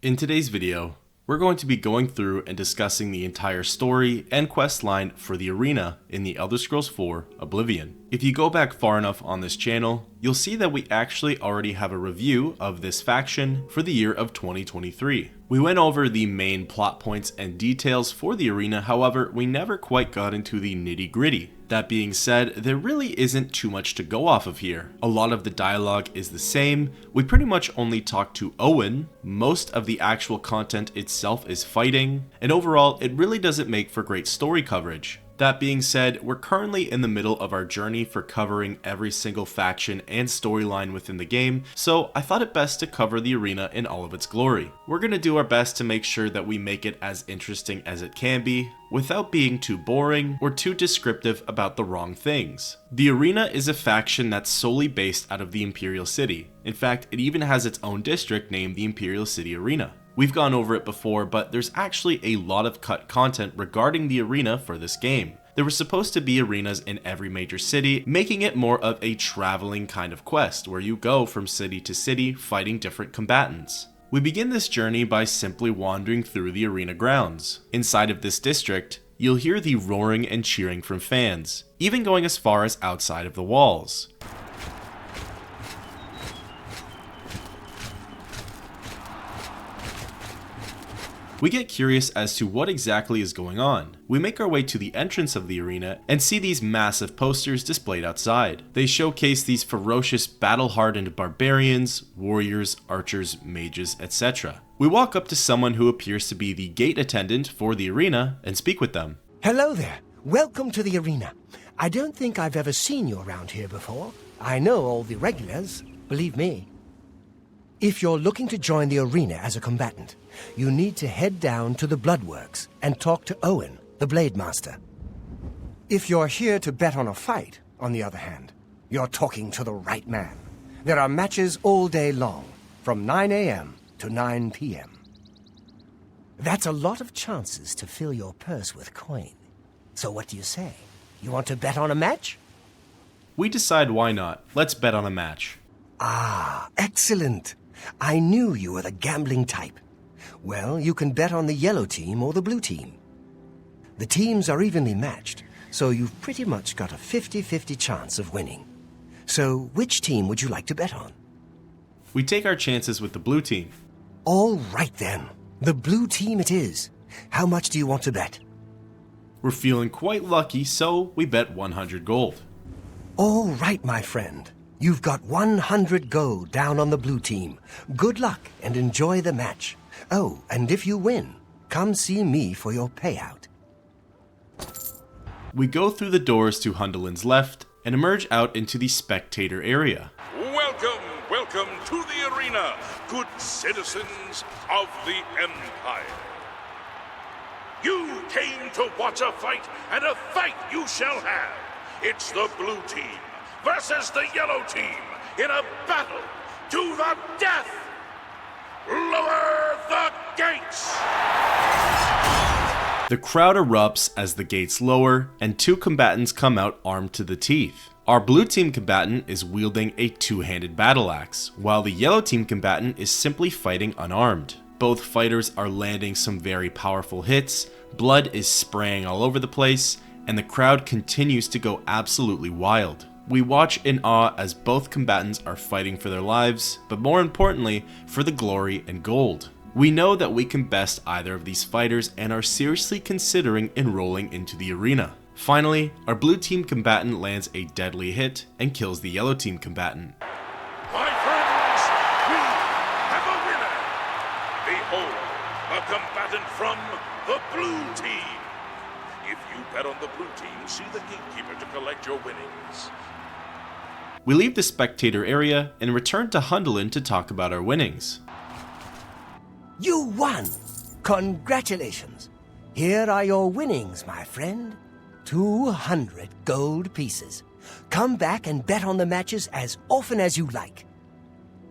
In today's video, we're going to be going through and discussing the entire story and quest line for the arena in the Elder Scrolls 4 Oblivion. If you go back far enough on this channel, you'll see that we actually already have a review of this faction for the year of 2023. We went over the main plot points and details for the arena, however, we never quite got into the nitty-gritty. That being said, there really isn't too much to go off of here. A lot of the dialogue is the same, we pretty much only talk to Owen, most of the actual content itself is fighting, and overall it really doesn't make for great story coverage. That being said, we're currently in the middle of our journey for covering every single faction and storyline within the game, so I thought it best to cover the arena in all of its glory. We're going to do our best to make sure that we make it as interesting as it can be, without being too boring or too descriptive about the wrong things. The arena is a faction that's solely based out of the Imperial City. In fact, it even has its own district named the Imperial City Arena. We've gone over it before, but there's actually a lot of cut content regarding the arena for this game. There were supposed to be arenas in every major city, making it more of a traveling kind of quest, where you go from city to city fighting different combatants. We begin this journey by simply wandering through the arena grounds. Inside of this district, you'll hear the roaring and cheering from fans, even going as far as outside of the walls. We get curious as to what exactly is going on. We make our way to the entrance of the arena and see these massive posters displayed outside. They showcase these ferocious battle-hardened barbarians, warriors, archers, mages, etc. We walk up to someone who appears to be the gate attendant for the arena and speak with them. Hello there. Welcome to the arena. I don't think I've ever seen you around here before. I know all the regulars, believe me. If you're looking to join the arena as a combatant, you need to head down to the Bloodworks and talk to Owen, the Blade Master. If you're here to bet on a fight, on the other hand, you're talking to the right man. There are matches all day long, from 9 a.m. to 9 p.m. That's a lot of chances to fill your purse with coin. So what do you say? You want to bet on a match? We decide why not. Let's bet on a match. Ah, excellent. I knew you were the gambling type. Well, you can bet on the yellow team or the blue team. The teams are evenly matched, so you've pretty much got a 50-50 chance of winning. So, which team would you like to bet on? We take our chances with the blue team. All right then. The blue team it is. How much do you want to bet? We're feeling quite lucky, so we bet 100 gold. All right, my friend. You've got 100 gold down on the blue team. Good luck and enjoy the match. Oh, and if you win, come see me for your payout. We go through the doors to Hundalin's left and emerge out into the spectator area. Welcome to the arena, good citizens of the Empire. You came to watch a fight, and a fight you shall have. It's the blue team versus the yellow team in a battle to the death. Lower the gates! The crowd erupts as the gates lower, and two combatants come out armed to the teeth. Our blue team combatant is wielding a two-handed battle axe, while the yellow team combatant is simply fighting unarmed. Both fighters are landing some very powerful hits, blood is spraying all over the place, and the crowd continues to go absolutely wild. We watch in awe as both combatants are fighting for their lives, but more importantly, for the glory and gold. We know that we can best either of these fighters and are seriously considering enrolling into the arena. Finally, our blue team combatant lands a deadly hit and kills the yellow team combatant. My friends, we have a winner! Behold, a combatant from the blue team. If you bet on the blue team, see the gatekeeper to collect your winnings. We leave the spectator area and return to Hundalin to talk about our winnings. You won! Congratulations! Here are your winnings, my friend. 200 gold pieces. Come back and bet on the matches as often as you like.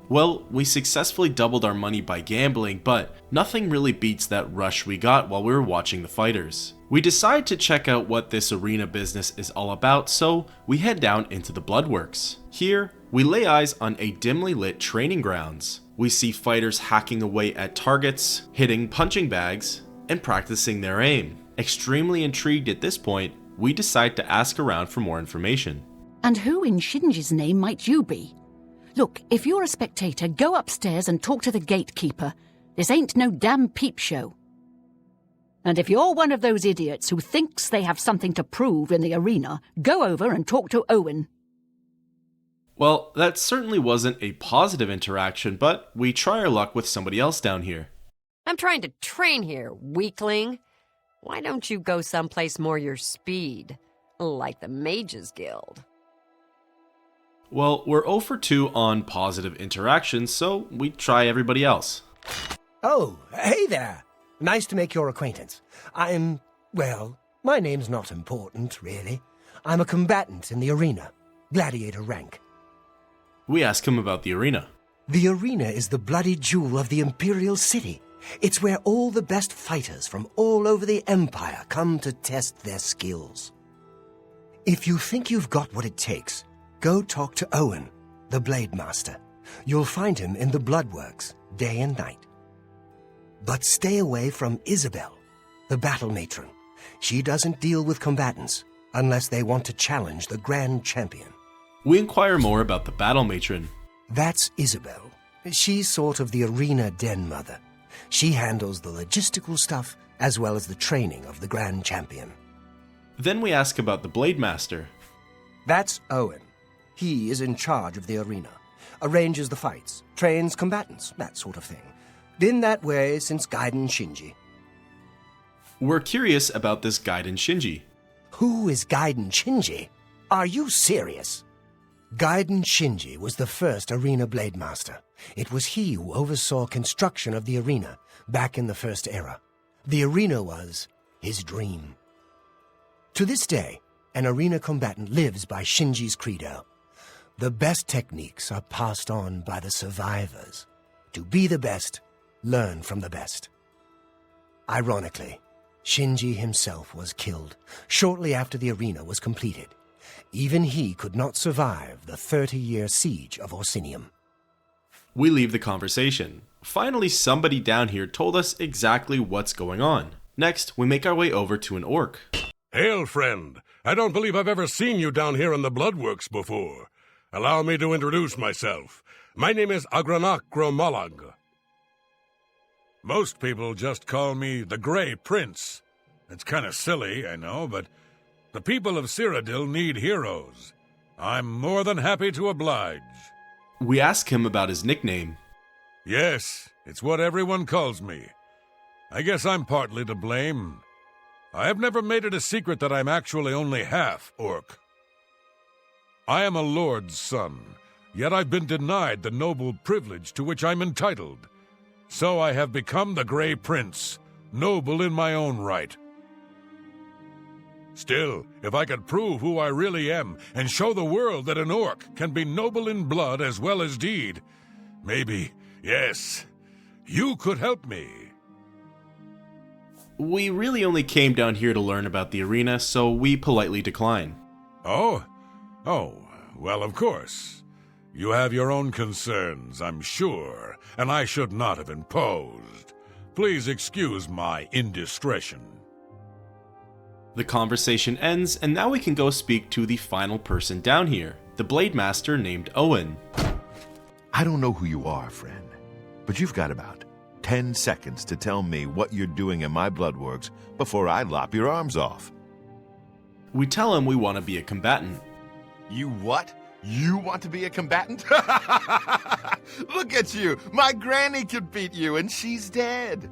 Well, we successfully doubled our money by gambling, but nothing really beats that rush we got while we were watching the fighters. We decide to check out what this arena business is all about, so we head down into the Bloodworks. Here, We lay eyes on a dimly lit training grounds. We see fighters hacking away at targets, hitting punching bags, and practicing their aim. Extremely intrigued at this point, we decide to ask around for more information. And who in Shinji's name might you be? Look, if you're a spectator, go upstairs and talk to the gatekeeper. This ain't no damn peep show. And if you're one of those idiots who thinks they have something to prove in the arena, go over and talk to Owen. Well, that certainly wasn't a positive interaction, but we try our luck with somebody else down here. I'm trying to train here, weakling. Why don't you go someplace more your speed, like the Mages Guild? Well, we're 0 for 2 on positive interactions, so we try everybody else. Oh, hey there. Nice to make your acquaintance. Well, my name's not important, really. I'm a combatant in the arena, gladiator rank. We ask him about the arena. The arena is the bloody jewel of the Imperial City. It's where all the best fighters from all over the Empire come to test their skills. If you think you've got what it takes, go talk to Owen, the Blade Master. You'll find him in the Bloodworks, day and night. But stay away from Isabel, the battle matron. She doesn't deal with combatants unless they want to challenge the Grand Champion. We inquire more about the battle matron. That's Isabel. She's sort of the arena den mother. She handles the logistical stuff as well as the training of the Grand Champion. Then we ask about the Blade Master. That's Owen. He is in charge of the arena, arranges the fights, trains combatants, that sort of thing. Been that way since Gaiden Shinji. We're curious about this Gaiden Shinji. Who is Gaiden Shinji? Are you serious? Gaiden Shinji was the first arena blade master. It was he who oversaw construction of the arena back in the First Era. The arena was his dream. To this day, an arena combatant lives by Shinji's credo. The best techniques are passed on by the survivors. To be the best, learn from the best. Ironically, Shinji himself was killed shortly after the arena was completed. Even he could not survive the 30-year siege of Orsinium. We leave the conversation. Finally, somebody down here told us exactly what's going on. Next, we make our way over to an orc. Hail, friend. I don't believe I've ever seen you down here in the Bloodworks before. Allow me to introduce myself. My name is Agranak Gromalag. Most people just call me the Grey Prince. It's kind of silly, I know, but the people of Cyrodiil need heroes. I'm more than happy to oblige. We ask him about his nickname. Yes, it's what everyone calls me. I guess I'm partly to blame. I have never made it a secret that I'm actually only half orc. I am a lord's son, yet I've been denied the noble privilege to which I'm entitled. So I have become the Grey Prince, noble in my own right. Still, if I could prove who I really am and show the world that an orc can be noble in blood as well as deed, maybe, yes, you could help me. We really only came down here to learn about the arena, so we politely decline. Oh, well, of course. You have your own concerns, I'm sure, and I should not have imposed. Please excuse my indiscretion. The conversation ends, and now we can go speak to the final person down here, the Blade Master named Owen. I don't know who you are, friend, but you've got about 10 seconds to tell me what you're doing in my Bloodworks before I lop your arms off. We tell him we want to be a combatant. You what? You want to be a combatant? Look at you! My granny could beat you, and she's dead!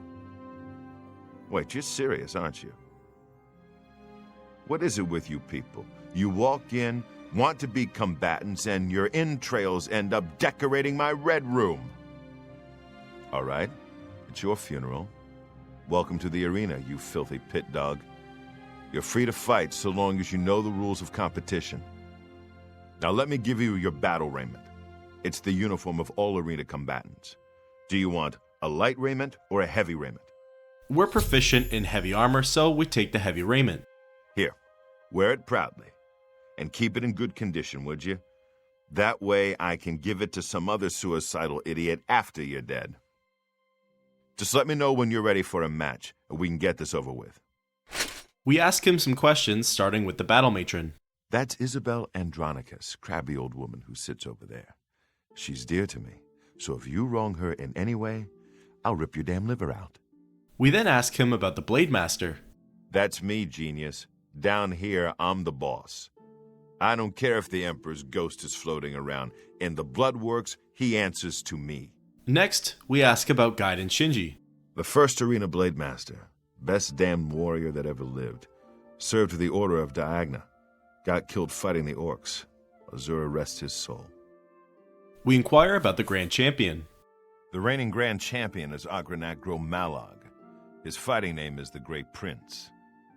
Wait, you're serious, aren't you? What is it with you people? You walk in, want to be combatants, and your entrails end up decorating my red room. All right, it's your funeral. Welcome to the arena, you filthy pit dog. You're free to fight so long as you know the rules of competition. Now let me give you your battle raiment. It's the uniform of all arena combatants. Do you want a light raiment or a heavy raiment? We're proficient in heavy armor, so we take the heavy raiment. Here, wear it proudly. And keep it in good condition, would you? That way I can give it to some other suicidal idiot after you're dead. Just let me know when you're ready for a match, and we can get this over with. We ask him some questions, starting with the battle matron. That's Isabel Andronicus, crabby old woman who sits over there. She's dear to me, so if you wrong her in any way, I'll rip your damn liver out. We then ask him about the Blade Master. That's me, genius. Down here, I'm the boss. I don't care if the Emperor's ghost is floating around. In the Bloodworks, he answers to me. Next, we ask about Gaiden Shinji. The first arena blade master, best damned warrior that ever lived. Served with the Order of Diagna. Got killed fighting the orcs. Azura rest his soul. We inquire about the Grand Champion. The reigning Grand Champion is Agranagro Malog. His fighting name is the Great Prince.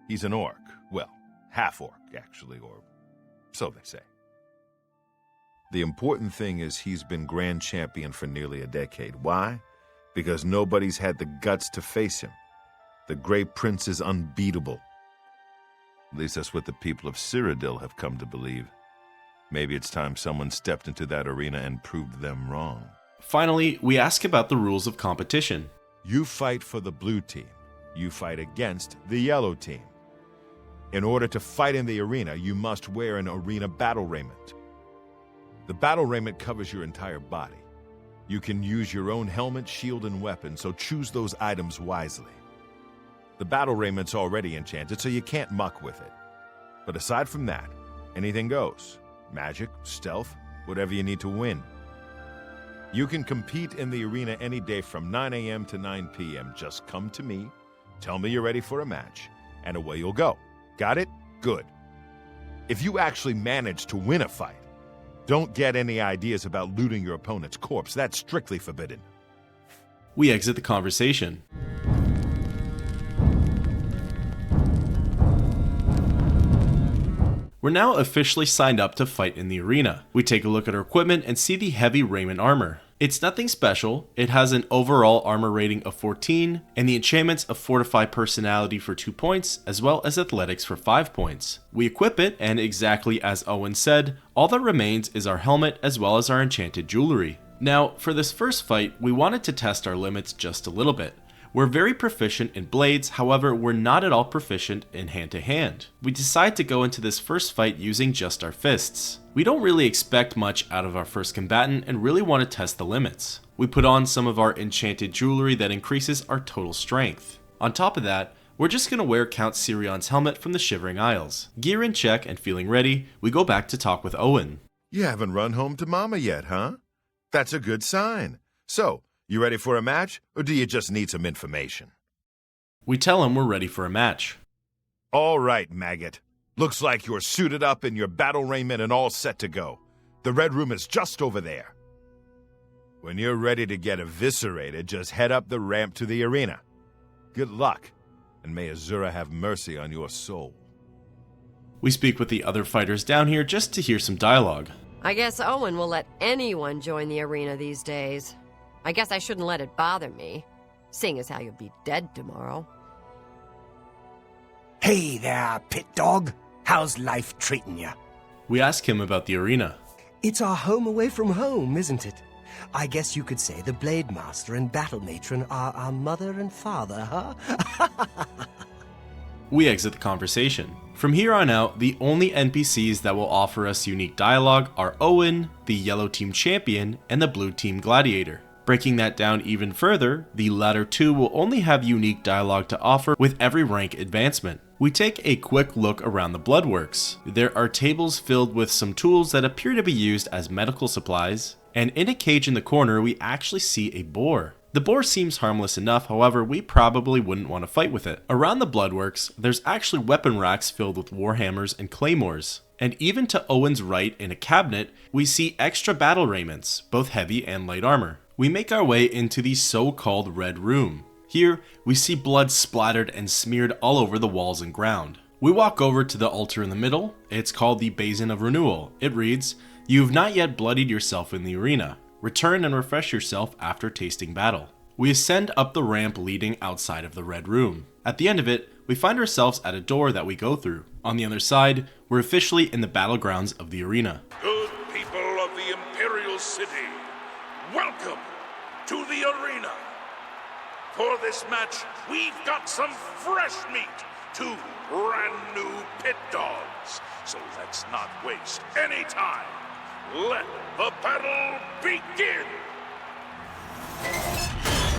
He's an orc. Well, half-orc, actually, or so they say. The important thing is he's been Grand Champion for nearly a decade. Why? Because nobody's had the guts to face him. The Great Prince is unbeatable. At least that's what the people of Cyrodiil have come to believe. Maybe it's time someone stepped into that arena and proved them wrong. Finally, we ask about the rules of competition. You fight for the blue team. You fight against the yellow team. In order to fight in the arena, you must wear an arena battle raiment. The battle raiment covers your entire body. You can use your own helmet, shield, and weapon, so choose those items wisely. The battle raiment's already enchanted, so you can't muck with it. But aside from that, anything goes. Magic, stealth, whatever you need to win. You can compete in the arena any day from 9 a.m. to 9 p.m. Just come to me, tell me you're ready for a match, and away you'll go. Got it? Good. If you actually manage to win a fight, don't get any ideas about looting your opponent's corpse. That's strictly forbidden. We exit the conversation. We're now officially signed up to fight in the arena. We take a look at our equipment and see the heavy raiment armor. It's nothing special. It has an overall armor rating of 14, and the enchantments of Fortify Personality for 2 points, as well as Athletics for 5 points. We equip it, and exactly as Owen said, all that remains is our helmet as well as our enchanted jewelry. Now, for this first fight, we wanted to test our limits just a little bit. We're very proficient in blades, however, we're not at all proficient in hand-to-hand. We decide to go into this first fight using just our fists. We don't really expect much out of our first combatant and really want to test the limits. We put on some of our enchanted jewelry that increases our total strength. On top of that, we're just going to wear Count Sirion's helmet from the Shivering Isles. Gear in check and feeling ready, we go back to talk with Owen. You haven't run home to Mama yet, huh? That's a good sign. So, you ready for a match, or do you just need some information? We tell him we're ready for a match. All right, maggot. Looks like you're suited up in your battle raiment and all set to go. The red room is just over there. When you're ready to get eviscerated, just head up the ramp to the arena. Good luck, and may Azura have mercy on your soul. We speak with the other fighters down here just to hear some dialogue. I guess Owen will let anyone join the arena these days. I guess I shouldn't let it bother me, seeing as how you'll be dead tomorrow. Hey there, pit dog. How's life treating you? We ask him about the arena. It's our home away from home, isn't it? I guess you could say the Blade Master and Battle Matron are our mother and father, huh? We exit the conversation. From here on out, the only NPCs that will offer us unique dialogue are Owen, the Yellow Team Champion, and the Blue Team Gladiator. Breaking that down even further, the latter two will only have unique dialogue to offer with every rank advancement. We take a quick look around the Bloodworks. There are tables filled with some tools that appear to be used as medical supplies, and in a cage in the corner we actually see a boar. The boar seems harmless enough, however we probably wouldn't want to fight with it. Around the Bloodworks, there's actually weapon racks filled with warhammers and claymores. And even to Owen's right in a cabinet, we see extra battle raiments, both heavy and light armor. We make our way into the so-called Red Room. Here, we see blood splattered and smeared all over the walls and ground. We walk over to the altar in the middle. It's called the Basin of Renewal. It reads, "You have not yet bloodied yourself in the arena. Return and refresh yourself after tasting battle." We ascend up the ramp leading outside of the Red Room. At the end of it, we find ourselves at a door that we go through. On the other side, we're officially in the battlegrounds of the arena. Good people of the city. Welcome to the arena. For this match, we've got some fresh meat, 2 brand new pit dogs. So let's not waste any time. Let the battle begin!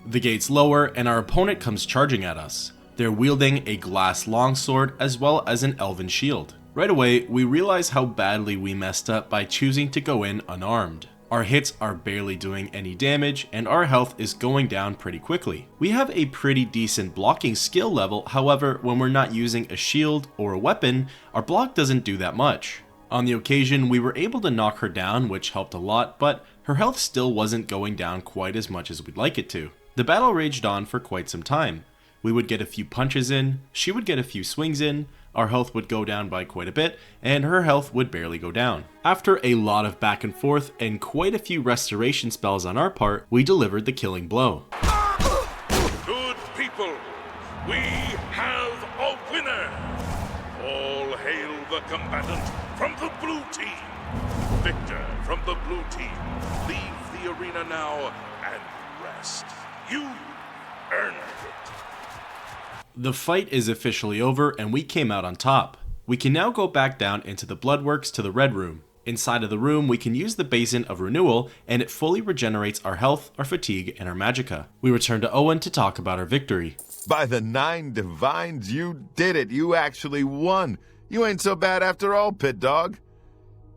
The gates lower and our opponent comes charging at us. They're wielding a glass longsword as well as an elven shield. Right away, we realize how badly we messed up by choosing to go in unarmed. Our hits are barely doing any damage, and our health is going down pretty quickly. We have a pretty decent blocking skill level, however, when we're not using a shield or a weapon, our block doesn't do that much. On the occasion, we were able to knock her down, which helped a lot, but her health still wasn't going down quite as much as we'd like it to. The battle raged on for quite some time. We would get a few punches in, she would get a few swings in, our health would go down by quite a bit, and her health would barely go down. After a lot of back and forth and quite a few restoration spells on our part, we delivered the killing blow. Good people, we have a winner! All hail the combatant from the blue team! Victor from the blue team, leave the arena now and rest. You earned it. The fight is officially over and we came out on top. We can now go back down into the Bloodworks to the Red Room. Inside of the room, we can use the Basin of Renewal and it fully regenerates our health, our fatigue, and our magicka. We return to Owen to talk about our victory. By the 9 divines, you did it. You actually won. You ain't so bad after all, pit dog.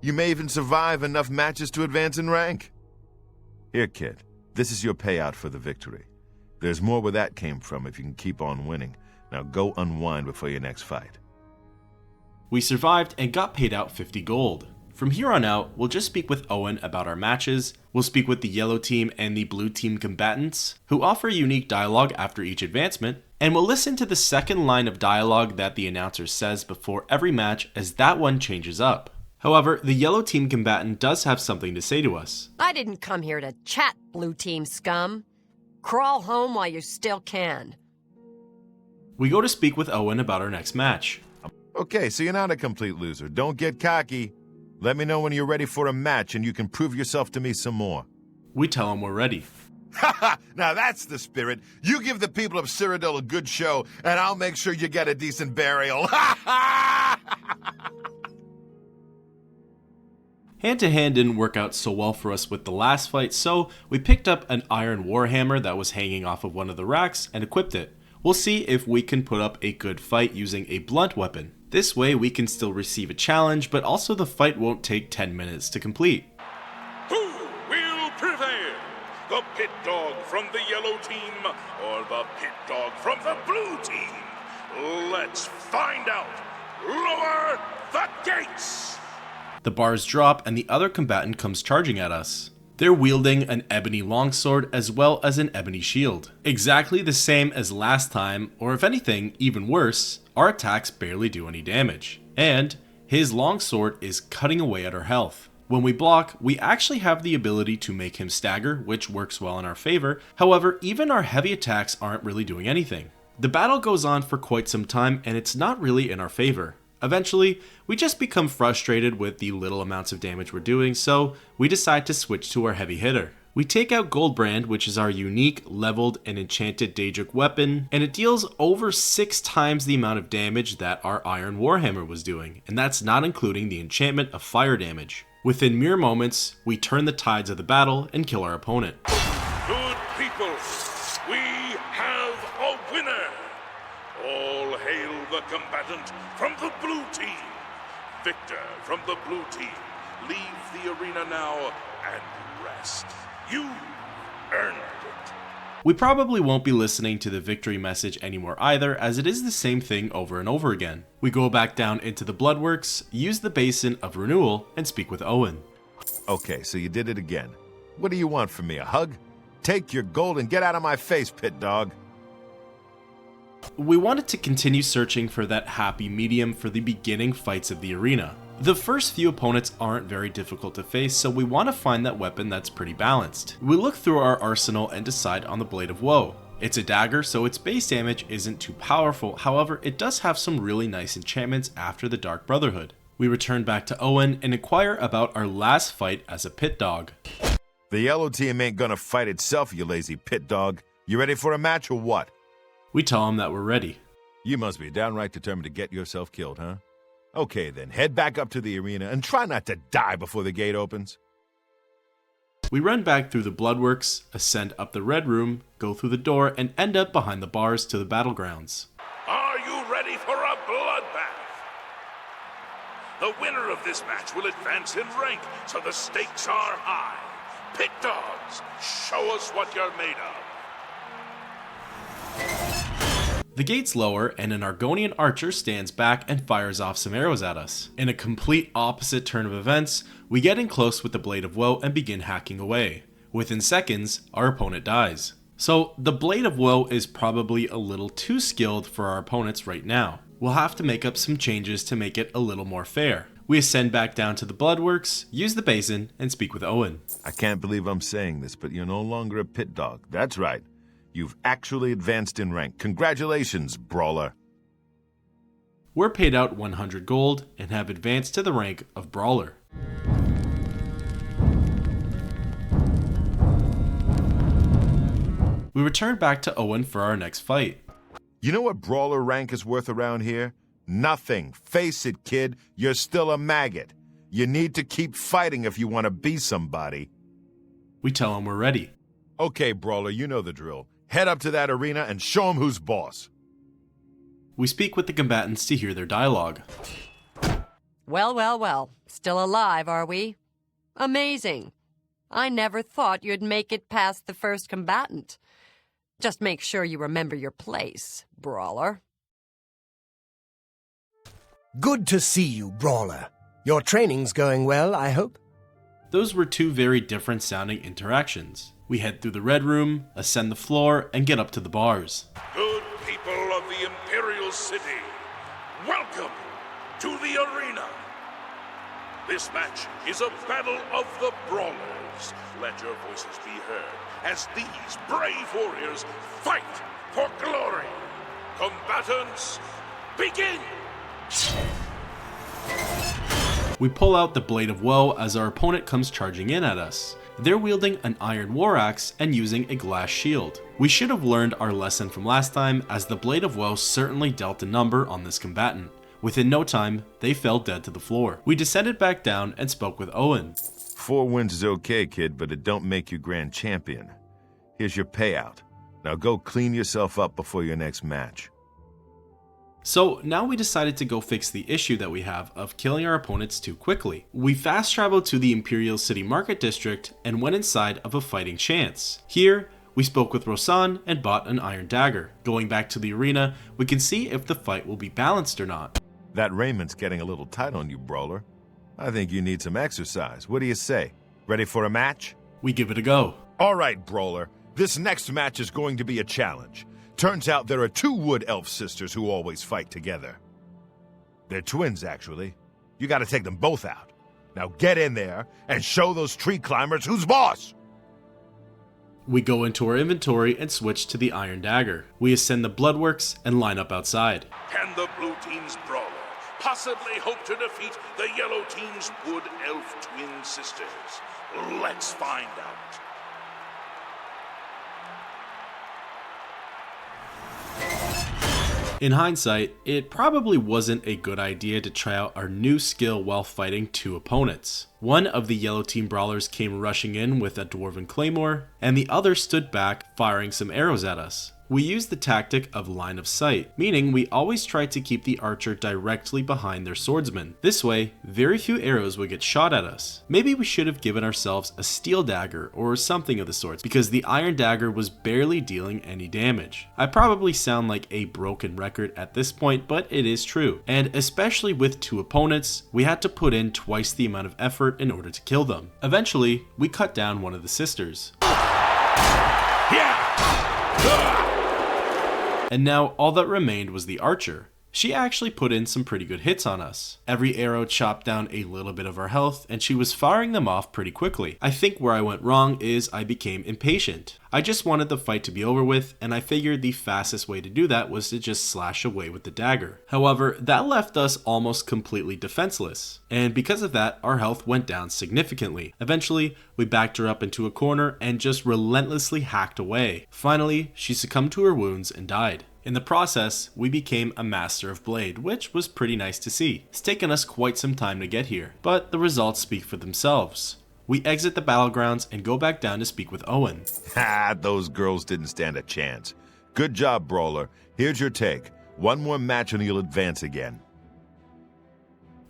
You may even survive enough matches to advance in rank. Here, kid, this is your payout for the victory. There's more where that came from if you can keep on winning. Now go unwind before your next fight. We survived and got paid out 50 gold. From here on out, we'll just speak with Owen about our matches, we'll speak with the yellow team and the blue team combatants, who offer unique dialogue after each advancement, and we'll listen to the second line of dialogue that the announcer says before every match, as that one changes up. However, the yellow team combatant does have something to say to us. I didn't come here to chat, blue team scum. Crawl home while you still can. We go to speak with Owen about our next match. Okay, so you're not a complete loser. Don't get cocky. Let me know when you're ready for a match and you can prove yourself to me some more. We tell him we're ready. Ha! Now that's the spirit. You give the people of Cyrodiil a good show, and I'll make sure you get a decent burial. Hand-to-hand didn't work out so well for us with the last fight, so we picked up an iron warhammer that was hanging off of one of the racks and equipped it. We'll see if we can put up a good fight using a blunt weapon. This way we can still receive a challenge, but also the fight won't take 10 minutes to complete. Who will prevail? The pit dog from the yellow team or the pit dog from the blue team? Let's find out. Lower the gates! The bars drop and the other combatant comes charging at us. They're wielding an ebony longsword as well as an ebony shield. Exactly the same as last time, or if anything, even worse, our attacks barely do any damage. And his longsword is cutting away at our health. When we block, we actually have the ability to make him stagger, which works well in our favor. However, even our heavy attacks aren't really doing anything. The battle goes on for quite some time and it's not really in our favor. Eventually, we just become frustrated with the little amounts of damage we're doing, so we decide to switch to our heavy hitter. We take out Goldbrand, which is our unique, leveled, and enchanted Daedric weapon, and it deals over 6 times the amount of damage that our Iron Warhammer was doing, and that's not including the enchantment of fire damage. Within mere moments, we turn the tides of the battle and kill our opponent. Good people, we have a winner! All hail the combatant from the blue team! Victor from the blue team, leave the arena now and rest. You earned it. We probably won't be listening to the victory message anymore either, as it is the same thing over and over again. We go back down into the Bloodworks, use the Basin of Renewal, and speak with Owen. Okay, so you did it again. What do you want from me, a hug? Take your gold and get out of my face, pit dog. We wanted to continue searching for that happy medium for the beginning fights of the arena. The first few opponents aren't very difficult to face, so we want to find that weapon that's pretty balanced. We look through our arsenal and decide on the Blade of Woe. It's a dagger, so its base damage isn't too powerful, however it does have some really nice enchantments after the Dark Brotherhood. We return back to Owen and inquire about our last fight as a pit dog. The yellow team ain't gonna fight itself, you lazy pit dog. You ready for a match or what? We tell him that we're ready. You must be downright determined to get yourself killed, huh? Okay then, head back up to the arena and try not to die before the gate opens. We run back through the Bloodworks, ascend up the Red Room, go through the door, and end up behind the bars to the battlegrounds. Are you ready for a bloodbath? The winner of this match will advance in rank, so the stakes are high. Pit dogs, show us what you're made of. The gate's lower, and an Argonian archer stands back and fires off some arrows at us. In a complete opposite turn of events, we get in close with the Blade of Woe and begin hacking away. Within seconds, our opponent dies. So the Blade of Woe is probably a little too skilled for our opponents right now. We'll have to make up some changes to make it a little more fair. We ascend back down to the Bloodworks, use the basin, and speak with Owen. I can't believe I'm saying this, but you're no longer a pit dog. That's right. You've actually advanced in rank. Congratulations, Brawler. We're paid out 100 gold and have advanced to the rank of Brawler. We return back to Owen for our next fight. You know what Brawler rank is worth around here? Nothing. Face it, kid. You're still a maggot. You need to keep fighting if you want to be somebody. We tell him we're ready. Okay, Brawler, you know the drill. Head up to that arena and show him who's boss. We speak with the combatants to hear their dialogue. Well, well, well. Still alive, are we? Amazing. I never thought you'd make it past the first combatant. Just make sure you remember your place, Brawler. Good to see you, Brawler. Your training's going well, I hope? Those were two very different sounding interactions. We head through the Red Room, ascend the floor, and get up to the bars. Good people of the Imperial City, welcome to the arena. This match is a battle of the brawlers. Let your voices be heard as these brave warriors fight for glory. Combatants, begin! We pull out the Blade of Woe as our opponent comes charging in at us. They're wielding an iron war axe and using a glass shield. We should have learned our lesson from last time, as the Blade of Woe certainly dealt a number on this combatant. Within no time, they fell dead to the floor. We descended back down and spoke with Owen. 4 wins is okay, kid, but it don't make you grand champion. Here's your payout. Now go clean yourself up before your next match. So now we decided to go fix the issue that we have of killing our opponents too quickly. We fast traveled to the Imperial City Market District and went inside of a fighting chance. Here, we spoke with Rosan and bought an iron dagger. Going back to the arena, we can see if the fight will be balanced or not. That raiment's getting a little tight on you, Brawler. I think you need some exercise. What do you say? Ready for a match? We give it a go. All right, Brawler. This next match is going to be a challenge. Turns out there are 2 wood elf sisters who always fight together. They're twins, actually. You gotta take them both out. Now get in there and show those tree climbers who's boss! We go into our inventory and switch to the iron dagger. We ascend the Bloodworks and line up outside. Can the blue team's brawler possibly hope to defeat the yellow team's wood elf twin sisters? Let's find out. In hindsight, it probably wasn't a good idea to try out our new skill while fighting 2 opponents. One of the yellow team brawlers came rushing in with a dwarven claymore, and the other stood back firing some arrows at us. We used the tactic of line of sight, meaning we always tried to keep the archer directly behind their swordsman. This way, very few arrows would get shot at us. Maybe we should have given ourselves a steel dagger or something of the sorts, because the iron dagger was barely dealing any damage. I probably sound like a broken record at this point, but it is true. And especially with 2 opponents, we had to put in twice the amount of effort in order to kill them. Eventually, we cut down one of the sisters. And now all that remained was the archer. She actually put in some pretty good hits on us. Every arrow chopped down a little bit of our health, and she was firing them off pretty quickly. I think where I went wrong is I became impatient. I just wanted the fight to be over with, and I figured the fastest way to do that was to just slash away with the dagger. However, that left us almost completely defenseless, and because of that, our health went down significantly. Eventually, we backed her up into a corner and just relentlessly hacked away. Finally, she succumbed to her wounds and died. In the process, we became a master of blade, which was pretty nice to see. It's taken us quite some time to get here, but the results speak for themselves. We exit the battlegrounds and go back down to speak with Owen. Ha! Those girls didn't stand a chance. Good job, Brawler. Here's your take. One more match and you'll advance again.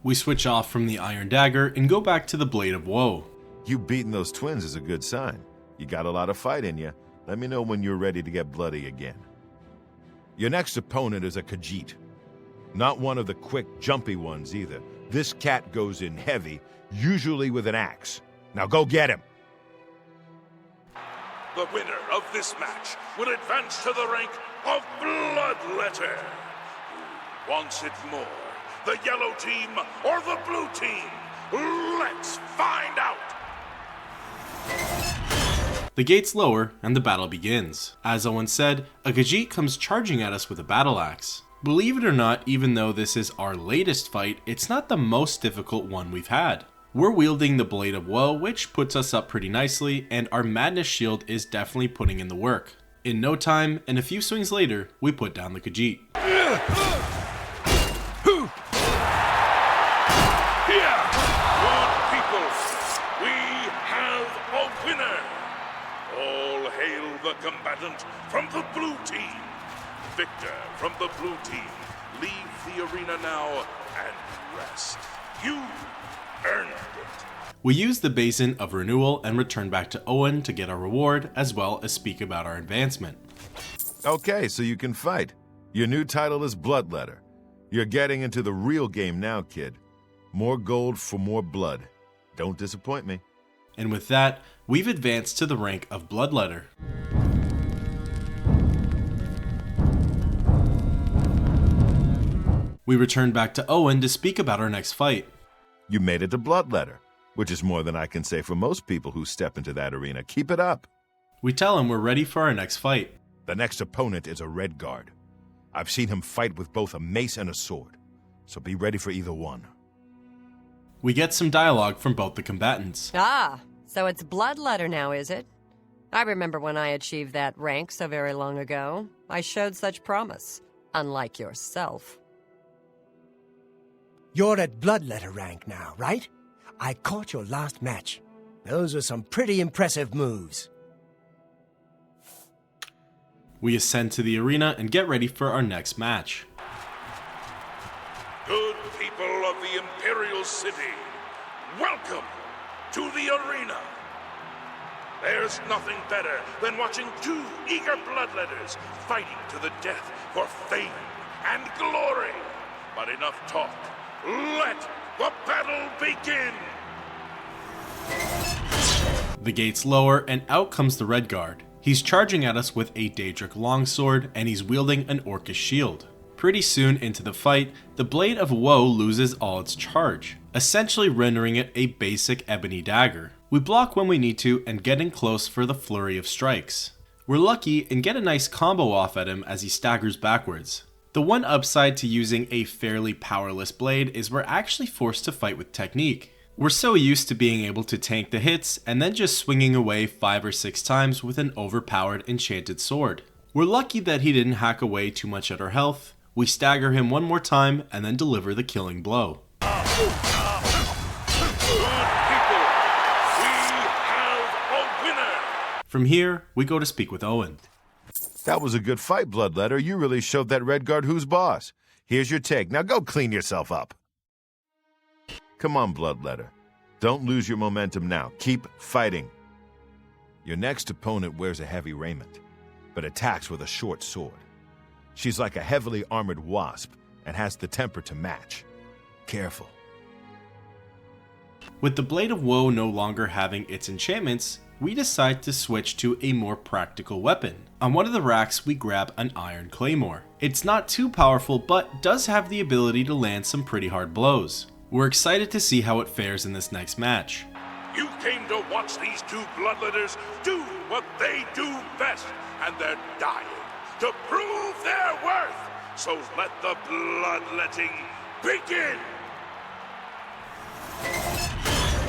We switch off from the Iron Dagger and go back to the Blade of Woe. You beating those twins is a good sign. You got a lot of fight in you. Let me know when you're ready to get bloody again. Your next opponent is a Khajiit. Not one of the quick, jumpy ones either. This cat goes in heavy, usually with an axe. Now go get him! The winner of this match will advance to the rank of Bloodletter. Who wants it more? The yellow team or the blue team? Let's find out! The gates lower and the battle begins. As Owen said, a Khajiit comes charging at us with a battle axe. Believe it or not, even though this is our latest fight, it's not the most difficult one we've had. We're wielding the Blade of Woe, which puts us up pretty nicely, and our Madness Shield is definitely putting in the work. In no time, and a few swings later, we put down the Khajiit. The combatant from the blue team. Victor from the blue team. Leave the arena now and rest. You earned it. We use the Basin of Renewal and return back to Owen to get our reward, as well as speak about our advancement. Okay, so you can fight. Your new title is Bloodletter. You're getting into the real game now, kid. More gold for more blood. Don't disappoint me. And with that, we've advanced to the rank of Bloodletter. We return back to Owen to speak about our next fight. You made it to Bloodletter, which is more than I can say for most people who step into that arena. Keep it up. We tell him we're ready for our next fight. The next opponent is a Red Guard. I've seen him fight with both a mace and a sword, so be ready for either one. We get some dialogue from both the combatants. Ah, so it's Bloodletter now, is it? I remember when I achieved that rank so very long ago. I showed such promise, unlike yourself. You're at Bloodletter rank now, right? I caught your last match. Those were some pretty impressive moves. We ascend to the arena and get ready for our next match. Good people of the Imperial City, welcome to the arena. There's nothing better than watching two eager bloodletters fighting to the death for fame and glory. But enough talk. Let the battle begin! The gates lower and out comes the Red Guard. He's charging at us with a Daedric longsword and he's wielding an Orcish shield. Pretty soon into the fight, the Blade of Woe loses all its charge, essentially rendering it a basic ebony dagger. We block when we need to and get in close for the flurry of strikes. We're lucky and get a nice combo off at him as he staggers backwards. The one upside to using a fairly powerless blade is we're actually forced to fight with technique. We're so used to being able to tank the hits and then just swinging away 5 or 6 times with an overpowered enchanted sword. We're lucky that he didn't hack away too much at our health. We stagger him one more time and then deliver the killing blow. Good people, we have a winner! From here, we go to speak with Owen. That was a good fight, Bloodletter. You really showed that Red Guard who's boss. Here's your take. Now go clean yourself up. Come on, Bloodletter. Don't lose your momentum now. Keep fighting. Your next opponent wears a heavy raiment, but attacks with a short sword. She's like a heavily armored wasp and has the temper to match. Careful. With the Blade of Woe no longer having its enchantments, we decide to switch to a more practical weapon. On one of the racks, we grab an iron claymore. It's not too powerful, but does have the ability to land some pretty hard blows. We're excited to see how it fares in this next match. You came to watch these two bloodletters do what they do best, and they're dying to prove their worth. So let the bloodletting begin.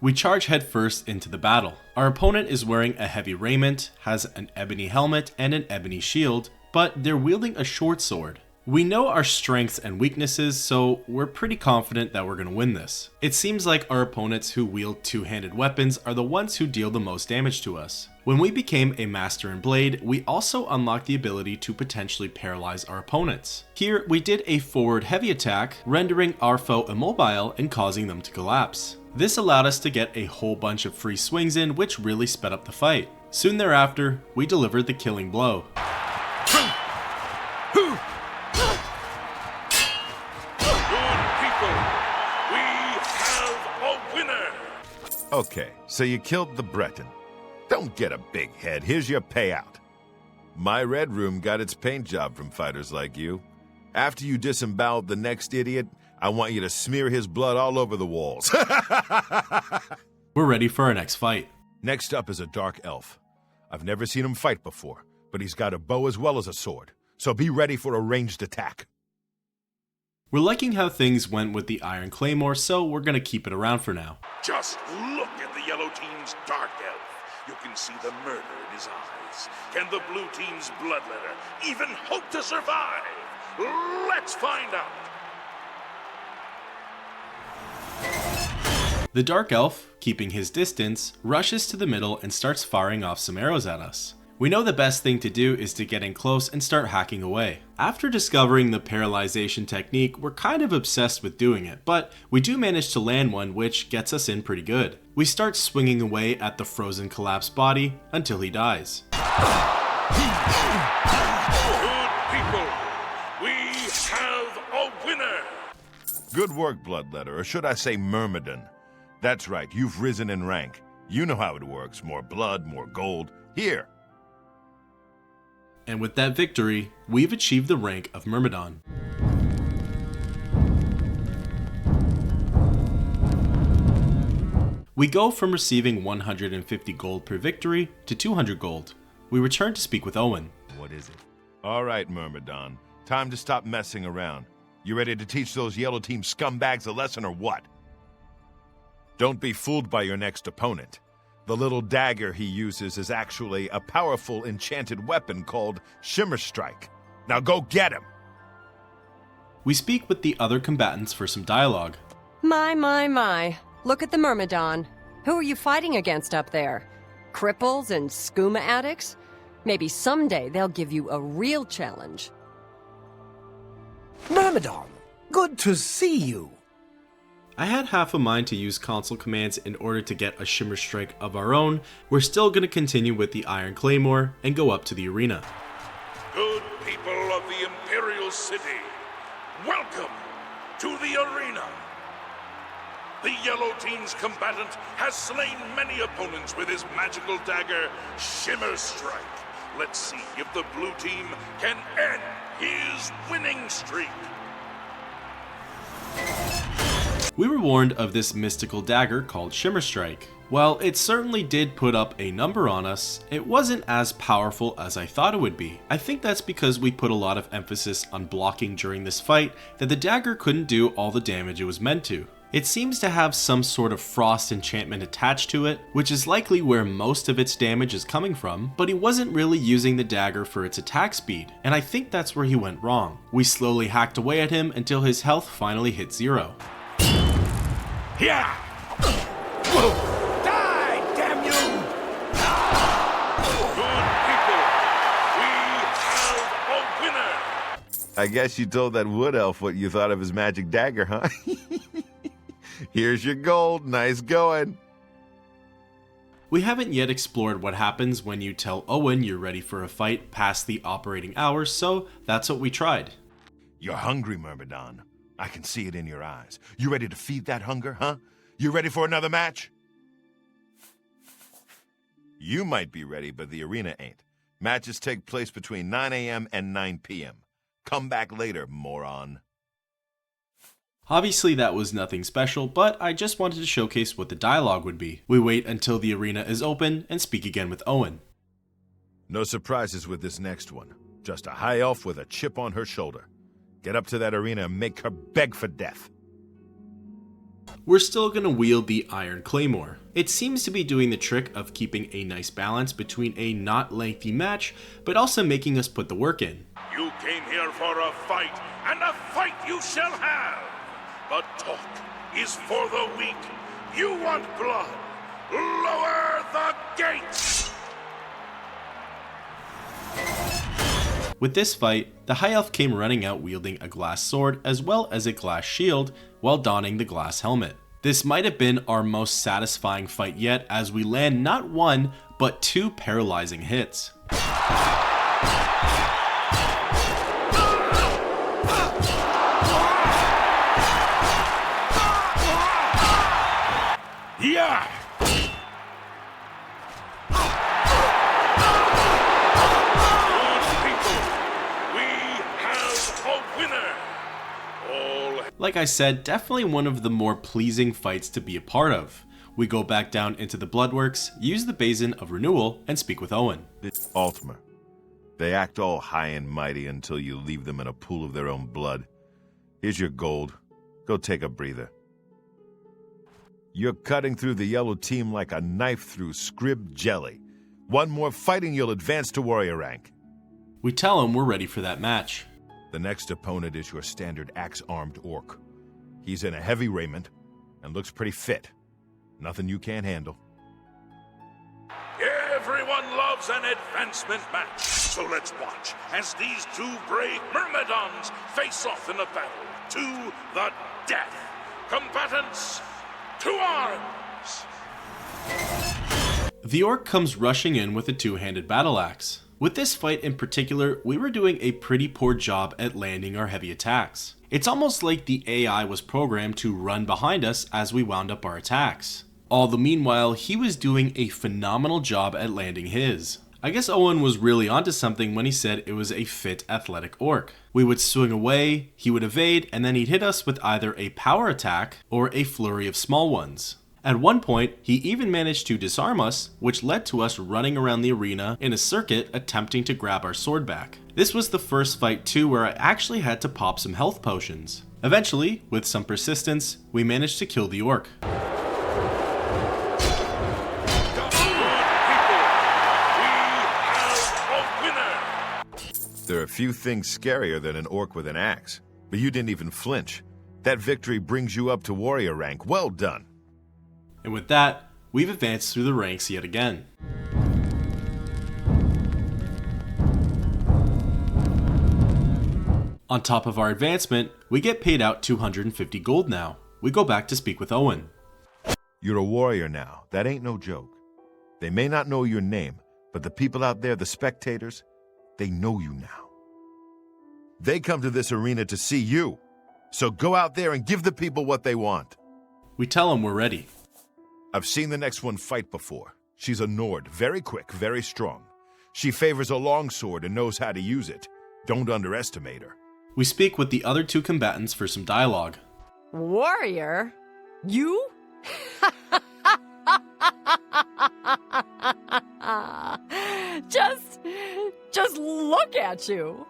We charge headfirst into the battle. Our opponent is wearing a heavy raiment, has an ebony helmet and an ebony shield, but they're wielding a short sword. We know our strengths and weaknesses, so we're pretty confident that we're going to win this. It seems like our opponents who wield two-handed weapons are the ones who deal the most damage to us. When we became a Master in Blade, we also unlocked the ability to potentially paralyze our opponents. Here, we did a forward heavy attack, rendering our foe immobile and causing them to collapse. This allowed us to get a whole bunch of free swings in, which really sped up the fight. Soon thereafter, we delivered the killing blow. Okay, so you killed the Breton. Don't get a big head, here's your payout. My Red Room got its paint job from fighters like you. After you disemboweled the next idiot, I want you to smear his blood all over the walls. We're ready for our next fight. Next up is a Dark Elf. I've never seen him fight before, but he's got a bow as well as a sword, so be ready for a ranged attack. We're liking how things went with the Iron Claymore, so we're gonna keep it around for now. Just look at the yellow team's Dark Elf. You can see the murder in his eyes. Can the blue team's bloodletter even hope to survive? Let's find out. The Dark Elf, keeping his distance, rushes to the middle and starts firing off some arrows at us. We know the best thing to do is to get in close and start hacking away. After discovering the paralyzation technique, we're kind of obsessed with doing it, but we do manage to land one, which gets us in pretty good. We start swinging away at the frozen collapsed body until he dies. Good people, we have a winner. Good work, Bloodletter, or should I say Myrmidon. That's right, you've risen in rank. You know how it works, more blood, more gold. Here. And with that victory, we've achieved the rank of Myrmidon. We go from receiving 150 gold per victory to 200 gold. We return to speak with Owen. What is it? All right, Myrmidon. Time to stop messing around. You ready to teach those yellow team scumbags a lesson or what? Don't be fooled by your next opponent. The little dagger he uses is actually a powerful enchanted weapon called Shimmer Strike. Now go get him! We speak with the other combatants for some dialogue. My. Look at the Myrmidon. Who are you fighting against up there? Cripples and skooma addicts? Maybe someday they'll give you a real challenge. Myrmidon, good to see you. I had half a mind to use console commands in order to get a Shimmer Strike of our own. We're still going to continue with the Iron Claymore and go up to the arena. Good people of the Imperial City, welcome to the arena. The yellow team's combatant has slain many opponents with his magical dagger, Shimmer Strike. Let's see if the blue team can end his winning streak. We were warned of this mystical dagger called Shimmer Strike. While it certainly did put up a number on us, it wasn't as powerful as I thought it would be. I think that's because we put a lot of emphasis on blocking during this fight that the dagger couldn't do all the damage it was meant to. It seems to have some sort of frost enchantment attached to it, which is likely where most of its damage is coming from, but he wasn't really using the dagger for its attack speed, and I think that's where he went wrong. We slowly hacked away at him until his health finally hit 0. Yeah! Die, damn you! Good people, we have a winner! I guess you told that wood elf what you thought of his magic dagger, huh? Here's your gold, nice going. We haven't yet explored what happens when you tell Owen you're ready for a fight past the operating hours, so that's what we tried. You're hungry, Myrmidon. I can see it in your eyes. You ready to feed that hunger, huh? You ready for another match? You might be ready, but the arena ain't. Matches take place between 9 a.m. and 9 p.m. Come back later, moron. Obviously that was nothing special, but I just wanted to showcase what the dialogue would be. We wait until the arena is open and speak again with Owen. No surprises with this next one. Just a high elf with a chip on her shoulder. Get up to that arena and make her beg for death. We're still gonna wield the Iron Claymore. It seems to be doing the trick of keeping a nice balance between a not lengthy match, but also making us put the work in. You came here for a fight, and a fight you shall have. But talk is for the weak. You want blood? Lower the gates! With this fight, the High Elf came running out wielding a glass sword as well as a glass shield while donning the glass helmet. This might have been our most satisfying fight yet, as we land not one, but 2 paralyzing hits. Yeah! Like I said, definitely one of the more pleasing fights to be a part of. We go back down into the Bloodworks, use the Basin of Renewal, and speak with Owen. Altmer. They act all high and mighty until you leave them in a pool of their own blood. Here's your gold. Go take a breather. You're cutting through the yellow team like a knife through scrib jelly. One more fighting, you'll advance to warrior rank. We tell him we're ready for that match. The next opponent is your standard axe-armed orc. He's in a heavy raiment and looks pretty fit. Nothing you can't handle. Everyone loves an advancement match, so let's watch as these 2 brave myrmidons face off in a battle to the death. Combatants, to arms! The orc comes rushing in with a 2-handed battle axe. With this fight in particular, we were doing a pretty poor job at landing our heavy attacks. It's almost like the AI was programmed to run behind us as we wound up our attacks. All the meanwhile, he was doing a phenomenal job at landing his. I guess Owen was really onto something when he said it was a fit athletic orc. We would swing away, he would evade, and then he'd hit us with either a power attack or a flurry of small ones. At one point, he even managed to disarm us, which led to us running around the arena in a circuit attempting to grab our sword back. This was the first fight too where I actually had to pop some health potions. Eventually, with some persistence, we managed to kill the orc. There are few things scarier than an orc with an axe, but you didn't even flinch. That victory brings you up to warrior rank. Well done. And with that, we've advanced through the ranks yet again. On top of our advancement, we get paid out 250 gold now. We go back to speak with Owen. You're a warrior now. That ain't no joke. They may not know your name, but the people out there, the spectators, they know you now. They come to this arena to see you. So go out there and give the people what they want. We tell them we're ready. I've seen the next one fight before. She's a Nord, very quick, very strong. She favors a longsword and knows how to use it. Don't underestimate her. We speak with the other 2 combatants for some dialogue. Warrior? You? Just look at you.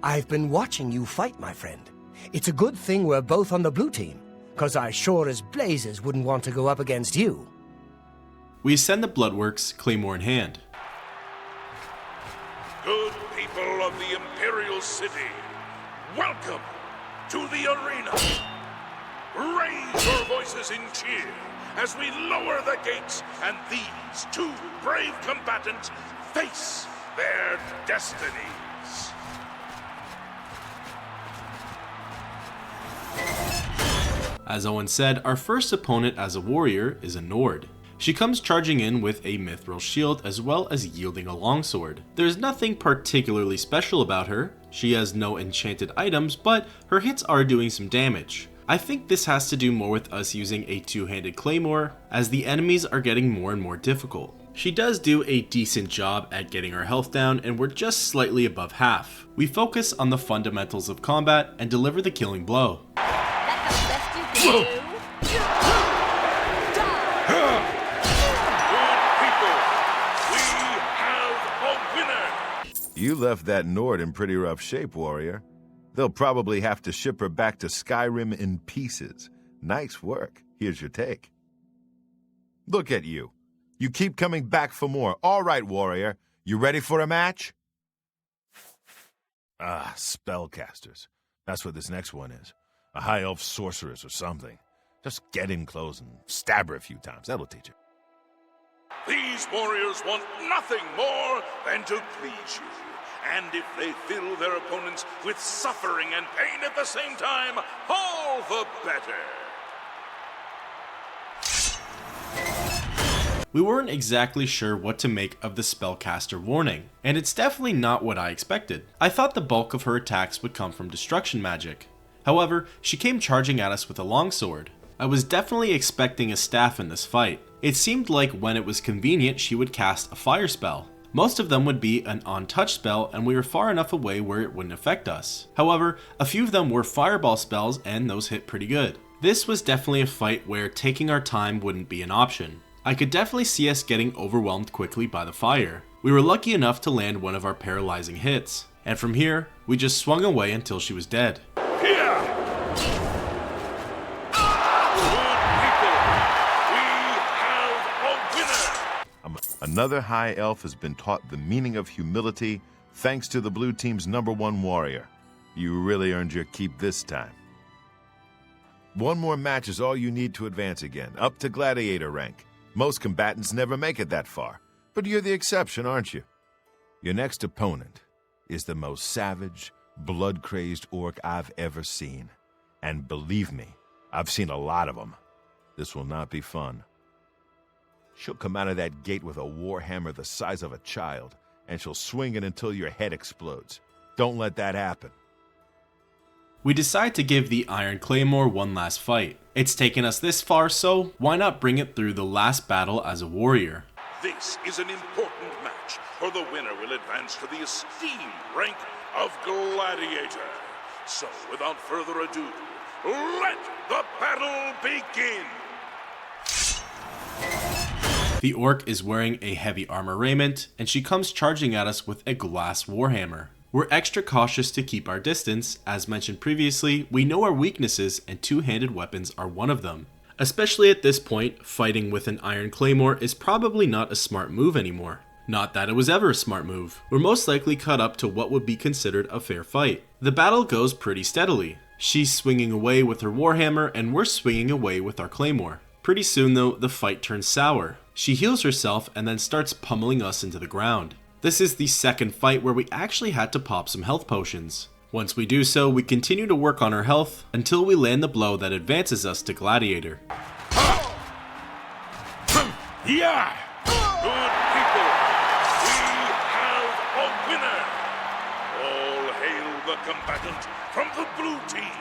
I've been watching you fight, my friend. It's a good thing we're both on the blue team, 'cause I sure as blazes wouldn't want to go up against you. We ascend the Bloodworks, claymore in hand. Good people of the Imperial City, welcome to the arena. Raise your voices in cheer as we lower the gates and these 2 brave combatants face their destinies. As Owen said, our first opponent as a warrior is a Nord. She comes charging in with a mithril shield as well as yielding a longsword. There's nothing particularly special about her, She has no enchanted items, but her hits are doing some damage. I think this has to do more with us using a two-handed claymore, as the enemies are getting more and more difficult. She does do a decent job at getting our health down, and we're just slightly above half. We focus on the fundamentals of combat and deliver the killing blow. That's the best you can do. You left that Nord in pretty rough shape, warrior. They'll probably have to ship her back to Skyrim in pieces. Nice work. Here's your take. Look at you. You keep coming back for more. All right, warrior. You ready for a match? Ah, spellcasters. That's what this next one is. A high elf sorceress or something. Just get in close and stab her a few times. That'll teach her. These warriors want nothing more than to please you. And if they fill their opponents with suffering and pain at the same time, all the better. We weren't exactly sure what to make of the spellcaster warning, and it's definitely not what I expected. I thought the bulk of her attacks would come from destruction magic. However, she came charging at us with a longsword. I was definitely expecting a staff in this fight. It seemed like when it was convenient she would cast a fire spell. Most of them would be an on-touch spell, and we were far enough away where it wouldn't affect us. However, a few of them were fireball spells, and those hit pretty good. This was definitely a fight where taking our time wouldn't be an option. I could definitely see us getting overwhelmed quickly by the fire. We were lucky enough to land one of our paralyzing hits, and from here, we just swung away until she was dead. Another high elf has been taught the meaning of humility thanks to the blue team's #1 warrior. You really earned your keep this time. One more match is all you need to advance again, up to gladiator rank. Most combatants never make it that far, but you're the exception, aren't you? Your next opponent is the most savage, blood-crazed orc I've ever seen. And believe me, I've seen a lot of them. This will not be fun. She'll come out of that gate with a warhammer the size of a child, and she'll swing it until your head explodes. Don't let that happen. We decide to give the Iron Claymore one last fight. It's taken us this far, so why not bring it through the last battle as a warrior? This is an important match, for the winner will advance to the esteemed rank of Gladiator. So, without further ado, let the battle begin! The orc is wearing a heavy armor raiment, and she comes charging at us with a glass warhammer. We're extra cautious to keep our distance. As mentioned previously, we know our weaknesses, and two-handed weapons are one of them. Especially at this point, fighting with an iron claymore is probably not a smart move anymore. Not that it was ever a smart move. We're most likely caught up to what would be considered a fair fight. The battle goes pretty steadily. She's swinging away with her warhammer, and we're swinging away with our claymore. Pretty soon though, the fight turns sour. She heals herself and then starts pummeling us into the ground. This is the second fight where we actually had to pop some health potions. Once we do so, we continue to work on our health until we land the blow that advances us to Gladiator. Yeah! Good people, we have a winner! All hail the combatant from the blue team!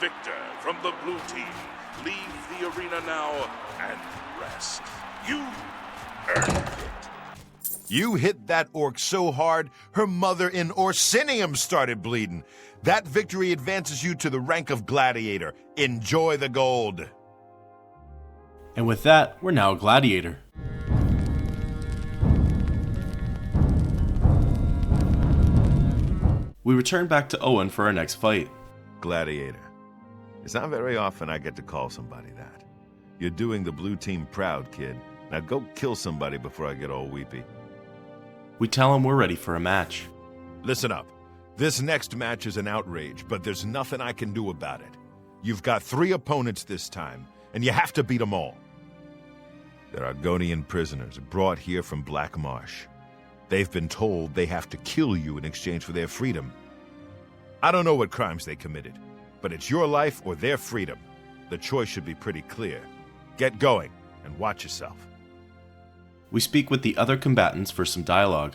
Victor from the blue team, leave the arena now and rest. You earned it. You hit that orc so hard, her mother in Orsinium started bleeding. That victory advances you to the rank of Gladiator. Enjoy the gold. And with that, we're now a Gladiator. We return back to Owen for our next fight. Gladiator. It's not very often I get to call somebody that. You're doing the blue team proud, kid. Now go kill somebody before I get all weepy. We tell him we're ready for a match. Listen up. This next match is an outrage, but there's nothing I can do about it. You've got 3 opponents this time, and you have to beat them all. They're Argonian prisoners brought here from Black Marsh. They've been told they have to kill you in exchange for their freedom. I don't know what crimes they committed, but it's your life or their freedom. The choice should be pretty clear. Get going, and watch yourself. We speak with the other combatants for some dialogue.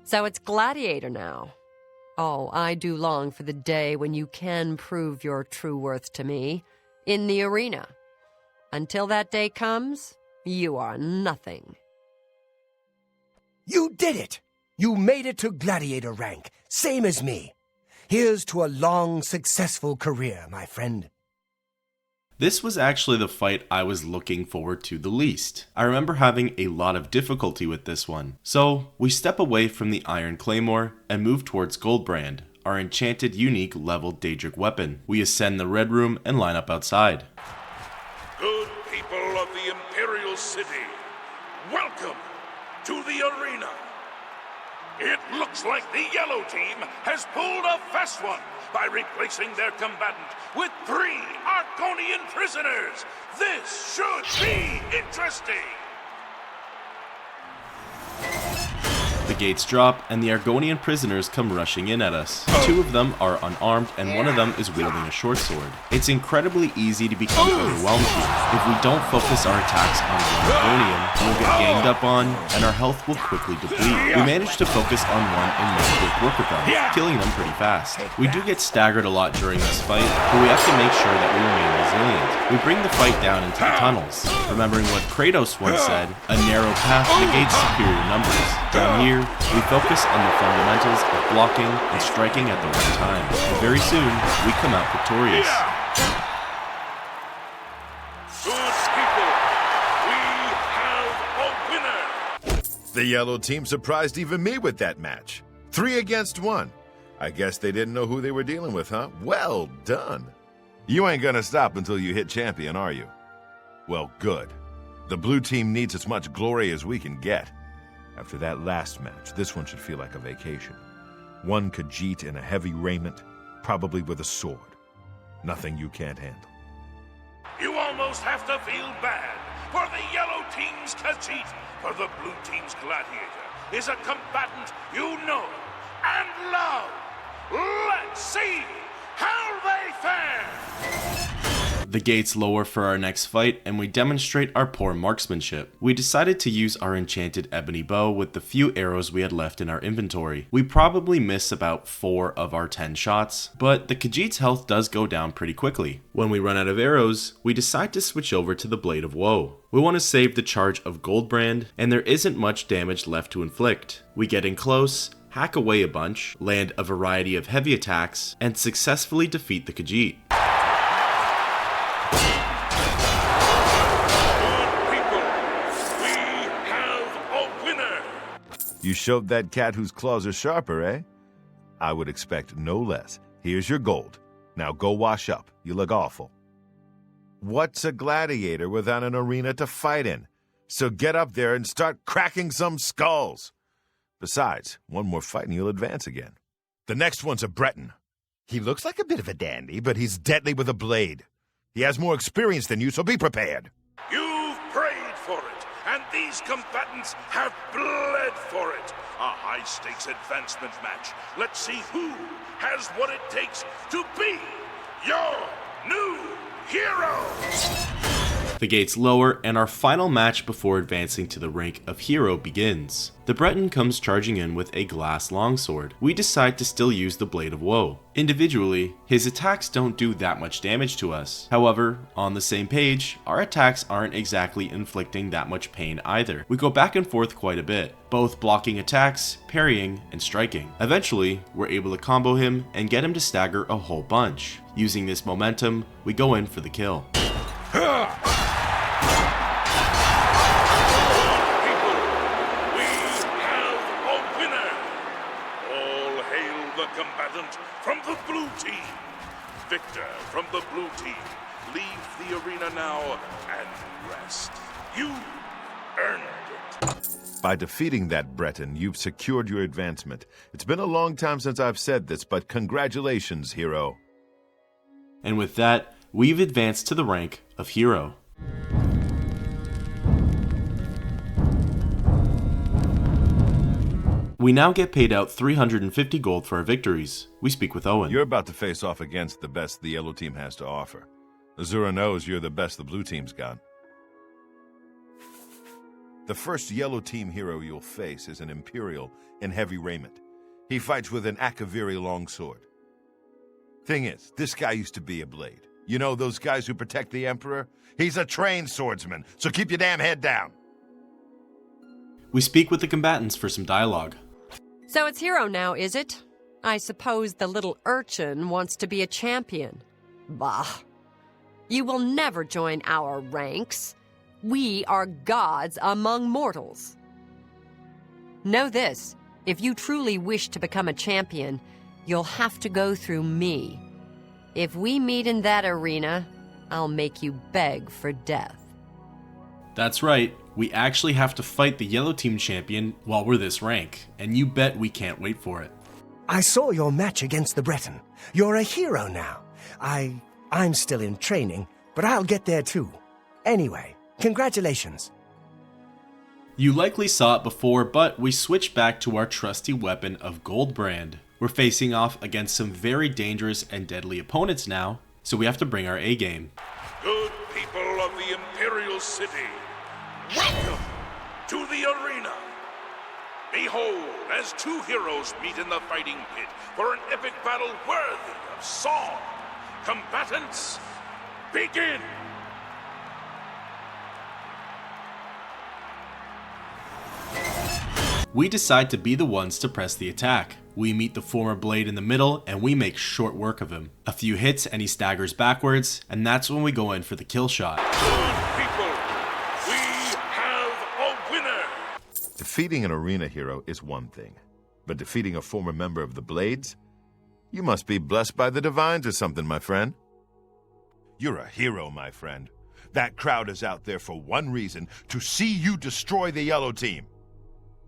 So it's Gladiator now. Oh, I do long for the day when you can prove your true worth to me in the arena. Until that day comes, you are nothing. You did it! You made it to gladiator rank, same as me. Here's to a long, successful career, my friend. This was actually the fight I was looking forward to the least. I remember having a lot of difficulty with this one. So, we step away from the Iron Claymore and move towards Goldbrand, our enchanted unique level Daedric weapon. We ascend the Red Room and line up outside. Good people of the Imperial City, welcome to the arena. It looks like the Yellow Team has pulled a fast one by replacing their combatant with 3 Arconian prisoners. This should be interesting. The gates drop, and the Argonian prisoners come rushing in at us. 2 of them are unarmed, and 1 of them is wielding a short sword. It's incredibly easy to become overwhelmed here. If we don't focus our attacks on one Argonian, we'll get ganged up on, and our health will quickly deplete. We manage to focus on 1 and make quick work with them, killing them pretty fast. We do get staggered a lot during this fight, but we have to make sure that we remain resilient. We bring the fight down into the tunnels, remembering what Kratos once said, a narrow path negates superior numbers. Down here, we focus on the fundamentals of blocking and striking at the right time, and very soon, we come out victorious. Good people, we have a winner. The Yellow Team surprised even me with that match. 3 against 1. I guess they didn't know who they were dealing with, huh? Well done. You ain't gonna stop until you hit champion, are you? Well, good. The blue team needs as much glory as we can get. After that last match, this one should feel like a vacation. 1 Khajiit in a heavy raiment, probably with a sword. Nothing you can't handle. You almost have to feel bad for the Yellow Team's Khajiit, for the Blue Team's Gladiator is a combatant you know and love. Let's see how they fare. The gates lower for our next fight, and we demonstrate our poor marksmanship. We decided to use our enchanted ebony bow with the few arrows we had left in our inventory. We probably miss about 4 of our 10 shots, but the Khajiit's health does go down pretty quickly. When we run out of arrows, we decide to switch over to the Blade of Woe. We want to save the charge of Goldbrand, and there isn't much damage left to inflict. We get in close, hack away a bunch, land a variety of heavy attacks, and successfully defeat the Khajiit. You showed that cat whose claws are sharper, eh? I would expect no less. Here's your gold. Now go wash up. You look awful. What's a gladiator without an arena to fight in? So get up there and start cracking some skulls. Besides, 1 more fight and you'll advance again. The next one's a Breton. He looks like a bit of a dandy, but he's deadly with a blade. He has more experience than you, so be prepared. You've prayed for it, and these combatants have bled for it. A high-stakes advancement match. Let's see who has what it takes to be your new hero. The gates lower, and our final match before advancing to the rank of hero begins. The Breton comes charging in with a glass longsword. We decide to still use the Blade of Woe. Individually, his attacks don't do that much damage to us. However, on the same page, our attacks aren't exactly inflicting that much pain either. We go back and forth quite a bit, both blocking attacks, parrying, and striking. Eventually, we're able to combo him and get him to stagger a whole bunch. Using this momentum, we go in for the kill. From the blue team, Victor from the blue team, leave the arena now and rest. You earned it. By defeating that Breton, you've secured your advancement. It's been a long time since I've said this, but congratulations, hero. And with that, we've advanced to the rank of hero. We now get paid out 350 gold for our victories. We speak with Owen. You're about to face off against the best the Yellow Team has to offer. Azura knows you're the best the Blue Team's got. The first Yellow Team hero you'll face is an Imperial in heavy raiment. He fights with an Akaviri longsword. Thing is, this guy used to be a blade. You know those guys who protect the Emperor? He's a trained swordsman, so keep your damn head down. We speak with the combatants for some dialogue. So it's Hero now, is it? I suppose the little urchin wants to be a champion. Bah. You will never join our ranks. We are gods among mortals. Know this, if you truly wish to become a champion, you'll have to go through me. If we meet in that arena, I'll make you beg for death. That's right, we actually have to fight the yellow team champion while we're this rank, and you bet we can't wait for it. I saw your match against the Breton. You're a hero now. I'm still in training, but I'll get there too. Anyway, congratulations. You likely saw it before, but we switched back to our trusty weapon of Goldbrand. We're facing off against some very dangerous and deadly opponents now, so we have to bring our A game. Good people of the Imperial City, welcome to the arena. Behold, as two heroes meet in the fighting pit for an epic battle worthy of song. Combatants, begin! We decide to be the ones to press the attack. We meet the former blade in the middle and we make short work of him. A few hits and he staggers backwards, and that's when we go in for the kill shot. Good people, we have a winner! Defeating an arena hero is one thing, but defeating a former member of the Blades? You must be blessed by the divines or something, my friend. You're a hero, my friend. That crowd is out there for one reason, to see you destroy the yellow team.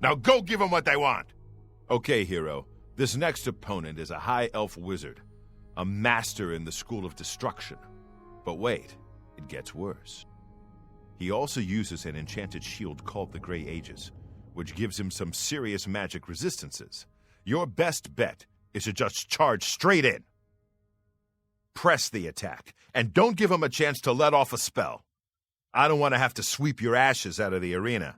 Now go give them what they want! Okay, hero. This next opponent is a high elf wizard, a master in the school of destruction. But wait, it gets worse. He also uses an enchanted shield called the Grey Aegis, which gives him some serious magic resistances. Your best bet is to just charge straight in. Press the attack, and don't give him a chance to let off a spell. I don't want to have to sweep your ashes out of the arena.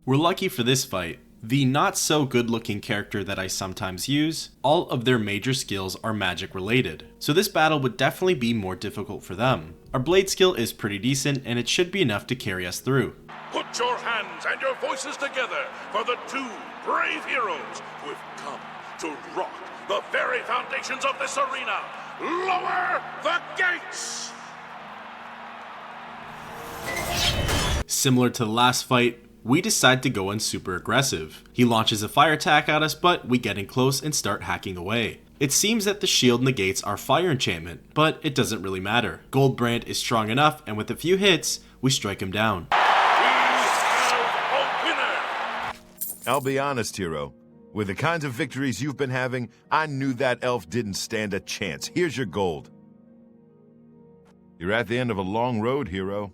We're lucky for this fight. The not so good looking character that I sometimes use, all of their major skills are magic related, so this battle would definitely be more difficult for them. Our blade skill is pretty decent and it should be enough to carry us through. Put your hands and your voices together for the two brave heroes who have come to rock the very foundations of this arena. Lower the gates! Similar to the last fight, we decide to go in super aggressive. He launches a fire attack at us, but we get in close and start hacking away. It seems that the shield negates our fire enchantment, but it doesn't really matter. Goldbrand is strong enough, and with a few hits, we strike him down. We have a winner! I'll be honest, hero. With the kinds of victories you've been having, I knew that elf didn't stand a chance. Here's your gold. You're at the end of a long road, hero.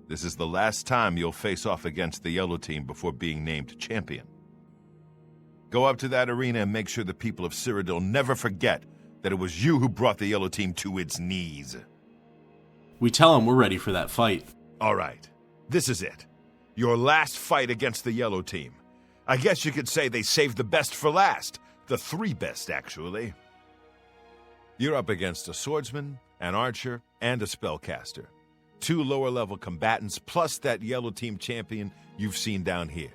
This is the last time you'll face off against the yellow team before being named champion. Go up to that arena and make sure the people of Cyrodiil never forget that it was you who brought the yellow team to its knees. We tell him we're ready for that fight. All right, this is it. Your last fight against the yellow team. I guess you could say they saved the best for last. The three best, actually. You're up against a swordsman, an archer, and a spellcaster. 2 lower-level combatants, plus that yellow team champion you've seen down here.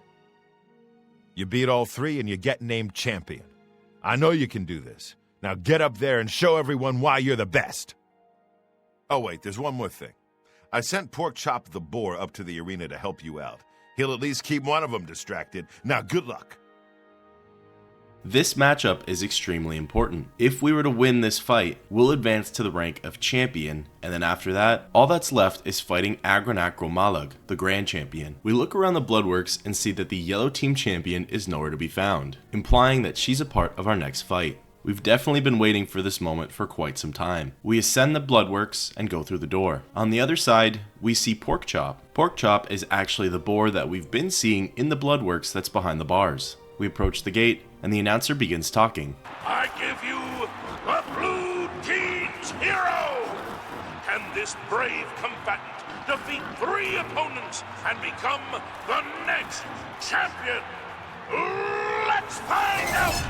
You beat all 3 and you get named champion. I know you can do this. Now get up there and show everyone why you're the best. Oh wait, there's one more thing. I sent Pork Chop the Boar up to the arena to help you out. He'll at least keep one of them distracted. Now good luck. This matchup is extremely important. If we were to win this fight, we'll advance to the rank of champion, and then after that, all that's left is fighting Agronacro Malag, the Grand Champion. We look around the Bloodworks and see that the yellow team champion is nowhere to be found, implying that she's a part of our next fight. We've definitely been waiting for this moment for quite some time. We ascend the Bloodworks and go through the door. On the other side, we see Pork Chop. Pork Chop is actually the boar that we've been seeing in the Bloodworks that's behind the bars. We approach the gate, and the announcer begins talking. I give you the Blue Team's hero! Can this brave combatant defeat 3 opponents and become the next champion? Let's Let's find out!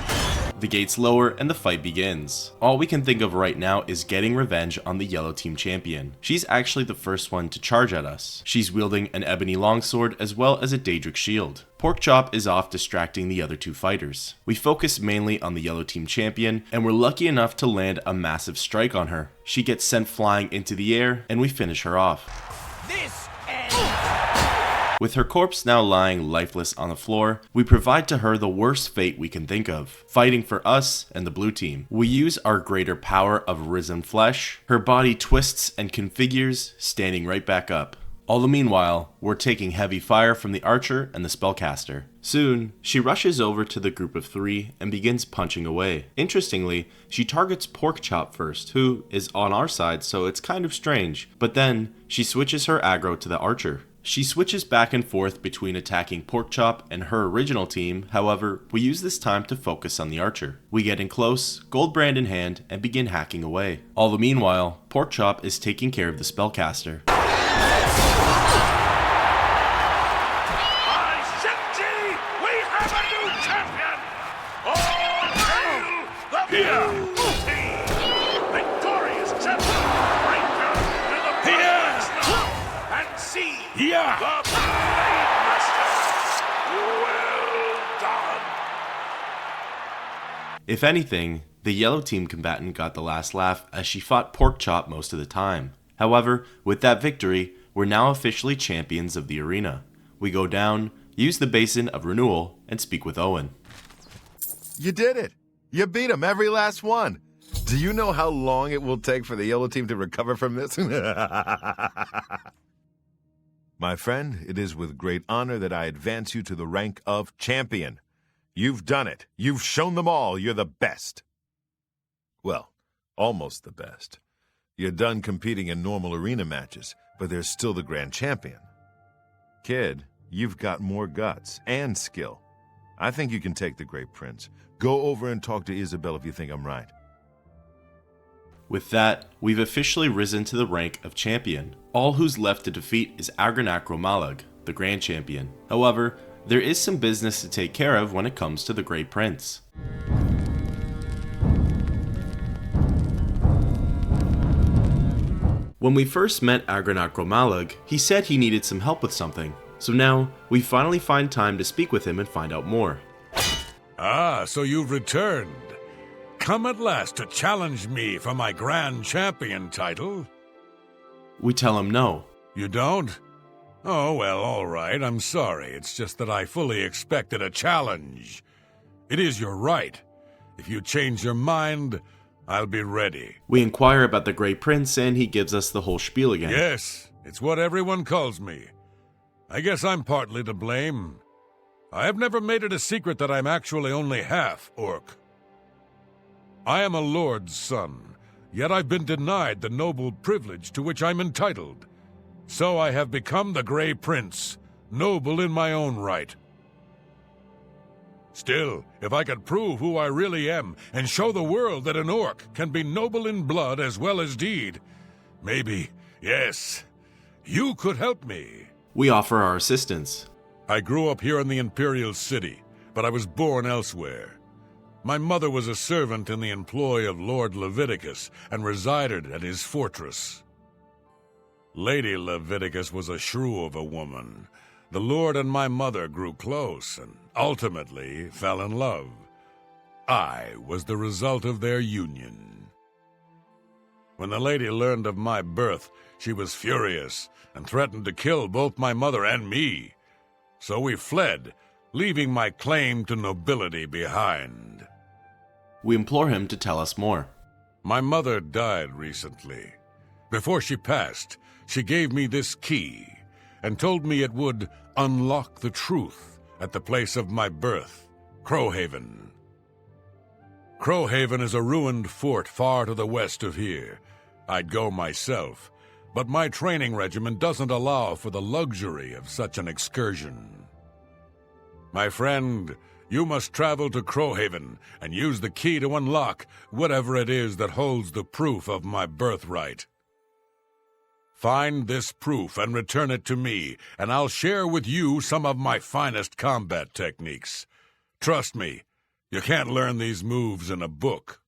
The gates lower and the fight begins. All we can think of right now is getting revenge on the yellow team champion. She's actually the first one to charge at us. She's wielding an ebony longsword as well as a Daedric shield. Porkchop is off distracting the other two fighters. We focus mainly on the yellow team champion, and we're lucky enough to land a massive strike on her. She gets sent flying into the air, and we finish her off. This With her corpse now lying lifeless on the floor, we provide to her the worst fate we can think of, fighting for us and the blue team. We use our greater power of risen flesh. Her body twists and configures, standing right back up. All the meanwhile, we're taking heavy fire from the archer and the spellcaster. Soon, she rushes over to the group of three and begins punching away. Interestingly, she targets Porkchop first, who is on our side, so it's kind of strange, but then she switches her aggro to the archer. She switches back and forth between attacking Porkchop and her original team. However, we use this time to focus on the archer. We get in close, gold brand in hand, and begin hacking away. All the meanwhile, Porkchop is taking care of the spellcaster. We have a new champion! All hail the blue team! Victorious champion! Right down to the climax now! And see the Blade Master! Well done! If anything, the yellow team combatant got the last laugh as she fought Porkchop most of the time. However, with that victory, we're now officially champions of the arena. We go down, use the Basin of Renewal, and speak with Owen. You did it! You beat him, every last one! Do you know how long it will take for the yellow team to recover from this? My friend, it is with great honor that I advance you to the rank of champion. You've done it. You've shown them all you're the best. Well, almost the best. You're done competing in normal arena matches, but there's still the grand champion. Kid, you've got more guts and skill. I think you can take the Great Prince. Go over and talk to Isabel if you think I'm right. With that, we've officially risen to the rank of champion. All who's left to defeat is Agranacromalag, the grand champion. However, there is some business to take care of when it comes to the Great Prince. When we first met Agranacromalag, he said he needed some help with something. So now, we finally find time to speak with him and find out more. Ah, so you've returned. Come at last to challenge me for my grand champion title? We tell him no. You don't? Oh, well, all right, I'm sorry. It's just that I fully expected a challenge. It is your right. If you change your mind, I'll be ready. We inquire about the Great Prince and he gives us the whole spiel again. Yes, it's what everyone calls me. I guess I'm partly to blame. I have never made it a secret that I'm actually only half orc. I am a lord's son, yet I've been denied the noble privilege to which I'm entitled. So I have become the Grey Prince, noble in my own right. Still, if I could prove who I really am and show the world that an orc can be noble in blood as well as deed, maybe, yes, you could help me. We offer our assistance. I grew up here in the Imperial City, but I was born elsewhere. My mother was a servant in the employ of Lord Leviticus and resided at his fortress. Lady Leviticus was a shrew of a woman. The Lord and my mother grew close and ultimately fell in love. I was the result of their union. When the lady learned of my birth, she was furious and threatened to kill both my mother and me. So we fled, leaving my claim to nobility behind. We implore him to tell us more. My mother died recently. Before she passed, she gave me this key and told me it would unlock the truth at the place of my birth, Crowhaven. Crowhaven is a ruined fort far to the west of here. I'd go myself, but my training regimen doesn't allow for the luxury of such an excursion. My friend, you must travel to Crowhaven and use the key to unlock whatever it is that holds the proof of my birthright. Find this proof and return it to me, and I'll share with you some of my finest combat techniques. Trust me, You can't learn these moves in a book.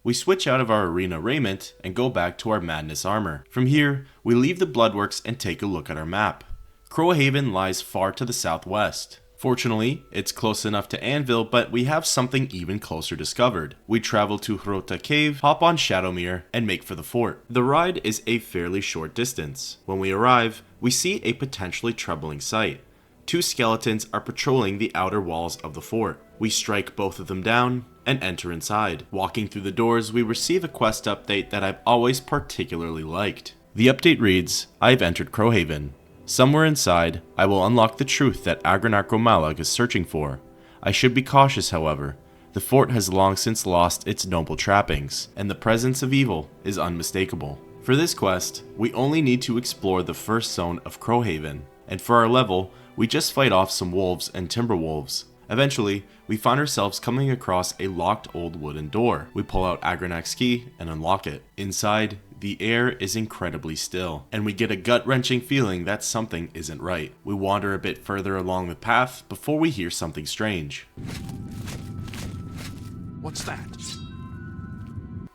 We switch out of our arena raiment and go back to our madness armor. From here, we leave the Bloodworks and take a look at our map. Crowhaven lies far to the southwest. Fortunately, it's close enough to Anvil, but we have something even closer discovered. We travel to Hrota Cave, hop on Shadowmere, and make for the fort. The ride is a fairly short distance. When we arrive, we see a potentially troubling sight. Two skeletons are patrolling the outer walls of the fort. We strike both of them down and enter inside. Walking through the doors, we receive a quest update that I've always particularly liked. The update reads, I've entered Crowhaven. Somewhere inside, I will unlock the truth that Agranacromalag is searching for. I should be cautious, however. The fort has long since lost its noble trappings, and the presence of evil is unmistakable. For this quest, we only need to explore the first zone of Crowhaven, and for our level, we just fight off some wolves and timber wolves. Eventually, we find ourselves coming across a locked old wooden door. We pull out Agranac's key and unlock it. Inside, the air is incredibly still, and we get a gut-wrenching feeling that something isn't right. We wander a bit further along the path before we hear something strange. What's that?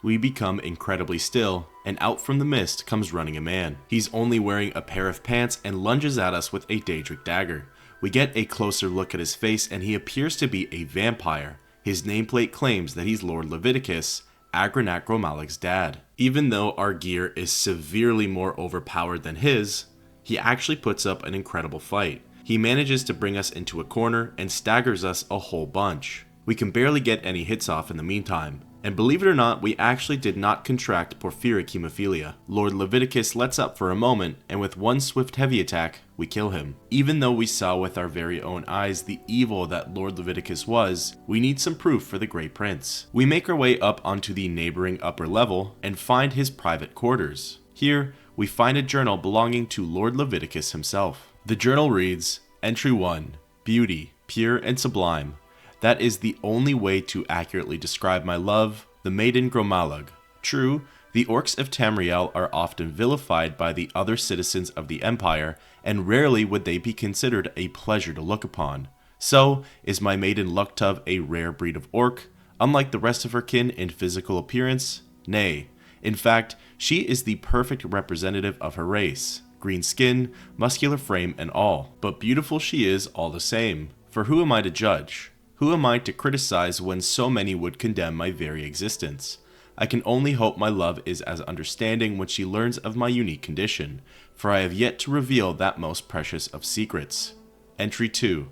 We become incredibly still, and out from the mist comes running a man. He's only wearing a pair of pants and lunges at us with a Daedric dagger. We get a closer look at his face, and he appears to be a vampire. His nameplate claims that he's Lord Leviticus, Agranacromalag's dad. Even though our gear is severely more overpowered than his, he actually puts up an incredible fight. He manages to bring us into a corner and staggers us a whole bunch. We can barely get any hits off in the meantime. And believe it or not, we actually did not contract porphyric hemophilia. Lord Leviticus lets up for a moment, and with one swift heavy attack, we kill him. Even though we saw with our very own eyes the evil that Lord Leviticus was, we need some proof for the Great Prince. We make our way up onto the neighboring upper level and find his private quarters. Here, we find a journal belonging to Lord Leviticus himself. The journal reads, Entry 1, Beauty, pure and sublime. That is the only way to accurately describe my love, the maiden Gromalag. True, the orcs of Tamriel are often vilified by the other citizens of the Empire, and rarely would they be considered a pleasure to look upon. So, is my maiden Luktov a rare breed of orc, unlike the rest of her kin in physical appearance? Nay. In fact, she is the perfect representative of her race. Green skin, muscular frame, and all. But beautiful she is all the same. For who am I to judge? Who am I to criticize when so many would condemn my very existence? I can only hope my love is as understanding when she learns of my unique condition, for I have yet to reveal that most precious of secrets. Entry 2.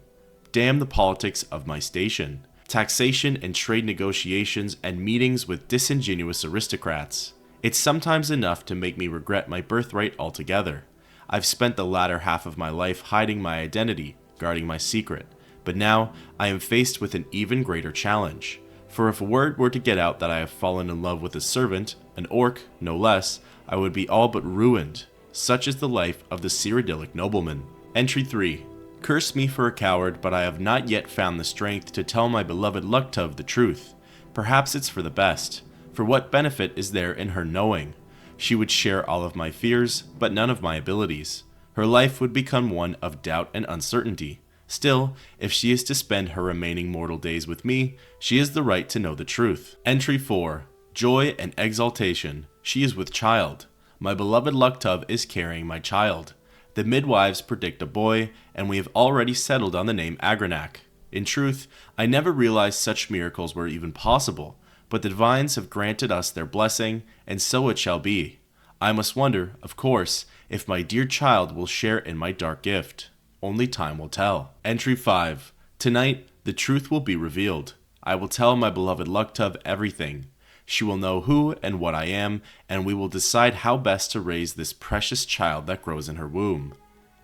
Damn the politics of my station. Taxation and trade negotiations and meetings with disingenuous aristocrats. It's sometimes enough to make me regret my birthright altogether. I've spent the latter half of my life hiding my identity, guarding my secret. But now, I am faced with an even greater challenge. For if word were to get out that I have fallen in love with a servant, an orc, no less, I would be all but ruined. Such is the life of the Cyrodiilic nobleman. Entry 3. Curse me for a coward, but I have not yet found the strength to tell my beloved Luktov the truth. Perhaps it's for the best. For what benefit is there in her knowing? She would share all of my fears, but none of my abilities. Her life would become one of doubt and uncertainty. Still, if she is to spend her remaining mortal days with me, she has the right to know the truth. Entry 4. Joy and exaltation. She is with child. My beloved Luktov is carrying my child. The midwives predict a boy, and we have already settled on the name Agranac. In truth, I never realized such miracles were even possible, but the divines have granted us their blessing, and so it shall be. I must wonder, of course, if my dear child will share in my dark gift. Only time will tell. Entry 5. Tonight, the truth will be revealed. I will tell my beloved Luktov everything. She will know who and what I am, and we will decide how best to raise this precious child that grows in her womb.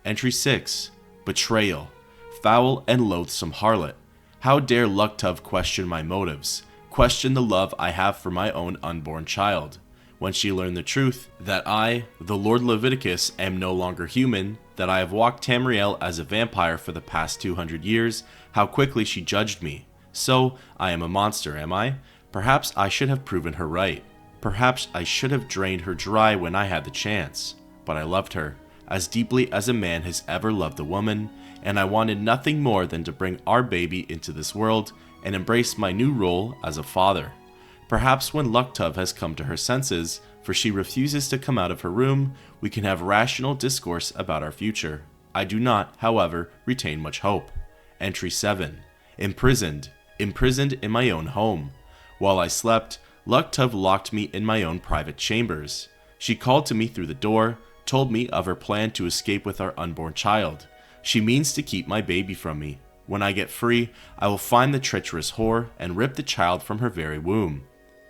Entry 6. Betrayal. Foul and loathsome harlot. How dare Luktov question my motives, question the love I have for my own unborn child? When she learned the truth, that I, the Lord Leviticus, am no longer human, that I have walked Tamriel as a vampire for the past 200 years, how quickly she judged me. So, I am a monster, am I? Perhaps I should have proven her right. Perhaps I should have drained her dry when I had the chance. But I loved her. as deeply as a man has ever loved a woman, and I wanted nothing more than to bring our baby into this world and embrace my new role as a father. Perhaps when Luktov has come to her senses, for she refuses to come out of her room, we can have rational discourse about our future. I do not, however, retain much hope. Entry 7. Imprisoned. Imprisoned in my own home. While I slept, Luktov locked me in my own private chambers. She called to me through the door, told me of her plan to escape with our unborn child. She means to keep my baby from me. When I get free, I will find the treacherous whore and rip the child from her very womb.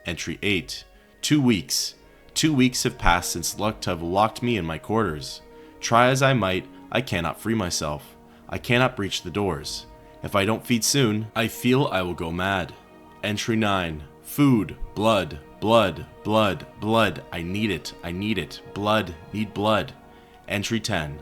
Entry 8. 2 weeks. 2 weeks have passed since Luktov locked me in my quarters. Try as I might, I cannot free myself. I cannot breach the doors. If I don't feed soon, I feel I will go mad. Entry 9. Food, blood, blood, blood, blood. I need it, I need it. Blood, need blood. Entry 10. ...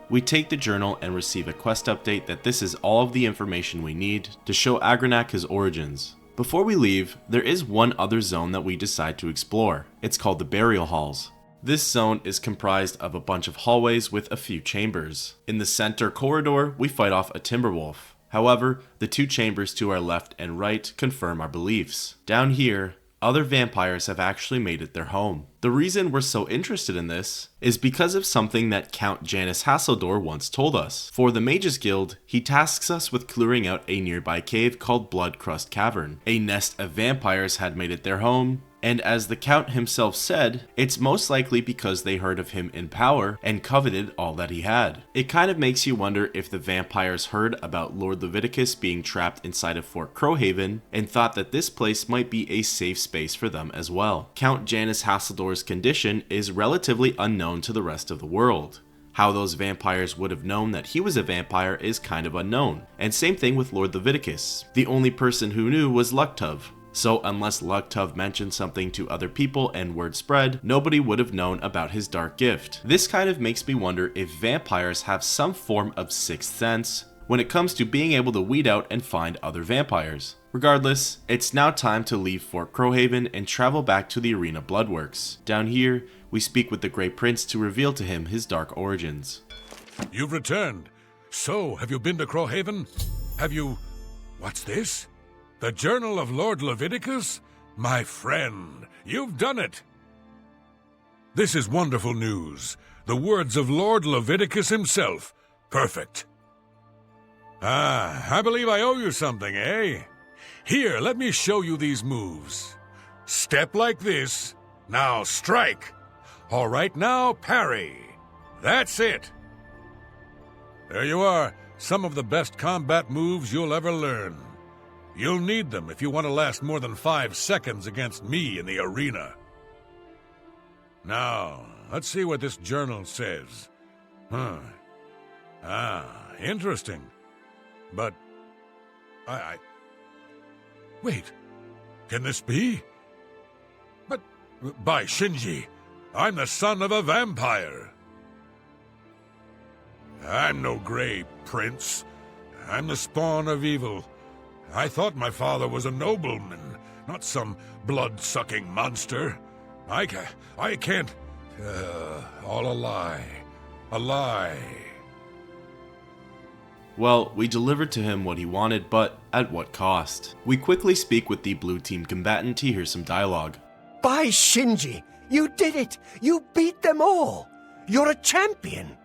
We take the journal and receive a quest update that this is all of the information we need to show Agranak his origins. Before we leave, there is one other zone that we decide to explore. It's called the Burial Halls. This zone is comprised of a bunch of hallways with a few chambers. In the center corridor, we fight off a Timberwolf. However, the 2 chambers to our left and right confirm our beliefs. Down here, other vampires have actually made it their home. The reason we're so interested in this is because of something that Count Janus Hasseldor once told us. For the Mages Guild, he tasks us with clearing out a nearby cave called Bloodcrust Cavern. A nest of vampires had made it their home, and as the Count himself said, it's most likely because they heard of him in power and coveted all that he had. It kind of makes you wonder if the vampires heard about Lord Leviticus being trapped inside of Fort Crowhaven and thought that this place might be a safe space for them as well. Count Janus Hasseldor's condition is relatively unknown to the rest of the world. How those vampires would have known that he was a vampire is kind of unknown. And same thing with Lord Leviticus. The only person who knew was Luktov. So unless Luktov mentioned something to other people and word spread, nobody would have known about his dark gift. This kind of makes me wonder if vampires have some form of sixth sense when it comes to being able to weed out and find other vampires. Regardless, it's now time to leave Fort Crowhaven and travel back to the Arena Bloodworks. Down here, we speak with the Grey Prince to reveal to him his dark origins. You've returned. So, have you been to Crowhaven? Have you... What's this? The Journal of Lord Leviticus? My friend, you've done it! This is wonderful news. The words of Lord Leviticus himself. Perfect. I believe I owe you something, eh? Here, let me show you these moves. Step like this. Now strike. All right, now parry. That's it. There you are. Some of the best combat moves you'll ever learn. You'll need them if you want to last more than 5 seconds against me in the arena. Now, let's see what this journal says. Interesting. But, Wait, can this be? But, by Shinji, I'm the son of a vampire. I'm no Grey Prince. I'm the spawn of evil. I thought my father was a nobleman, not some blood-sucking monster. I can't... all a lie. A lie. Well, we delivered to him what he wanted, but at what cost? We quickly speak with the blue team combatant to hear some dialogue. By Shinji, you did it! You beat them all! You're a champion!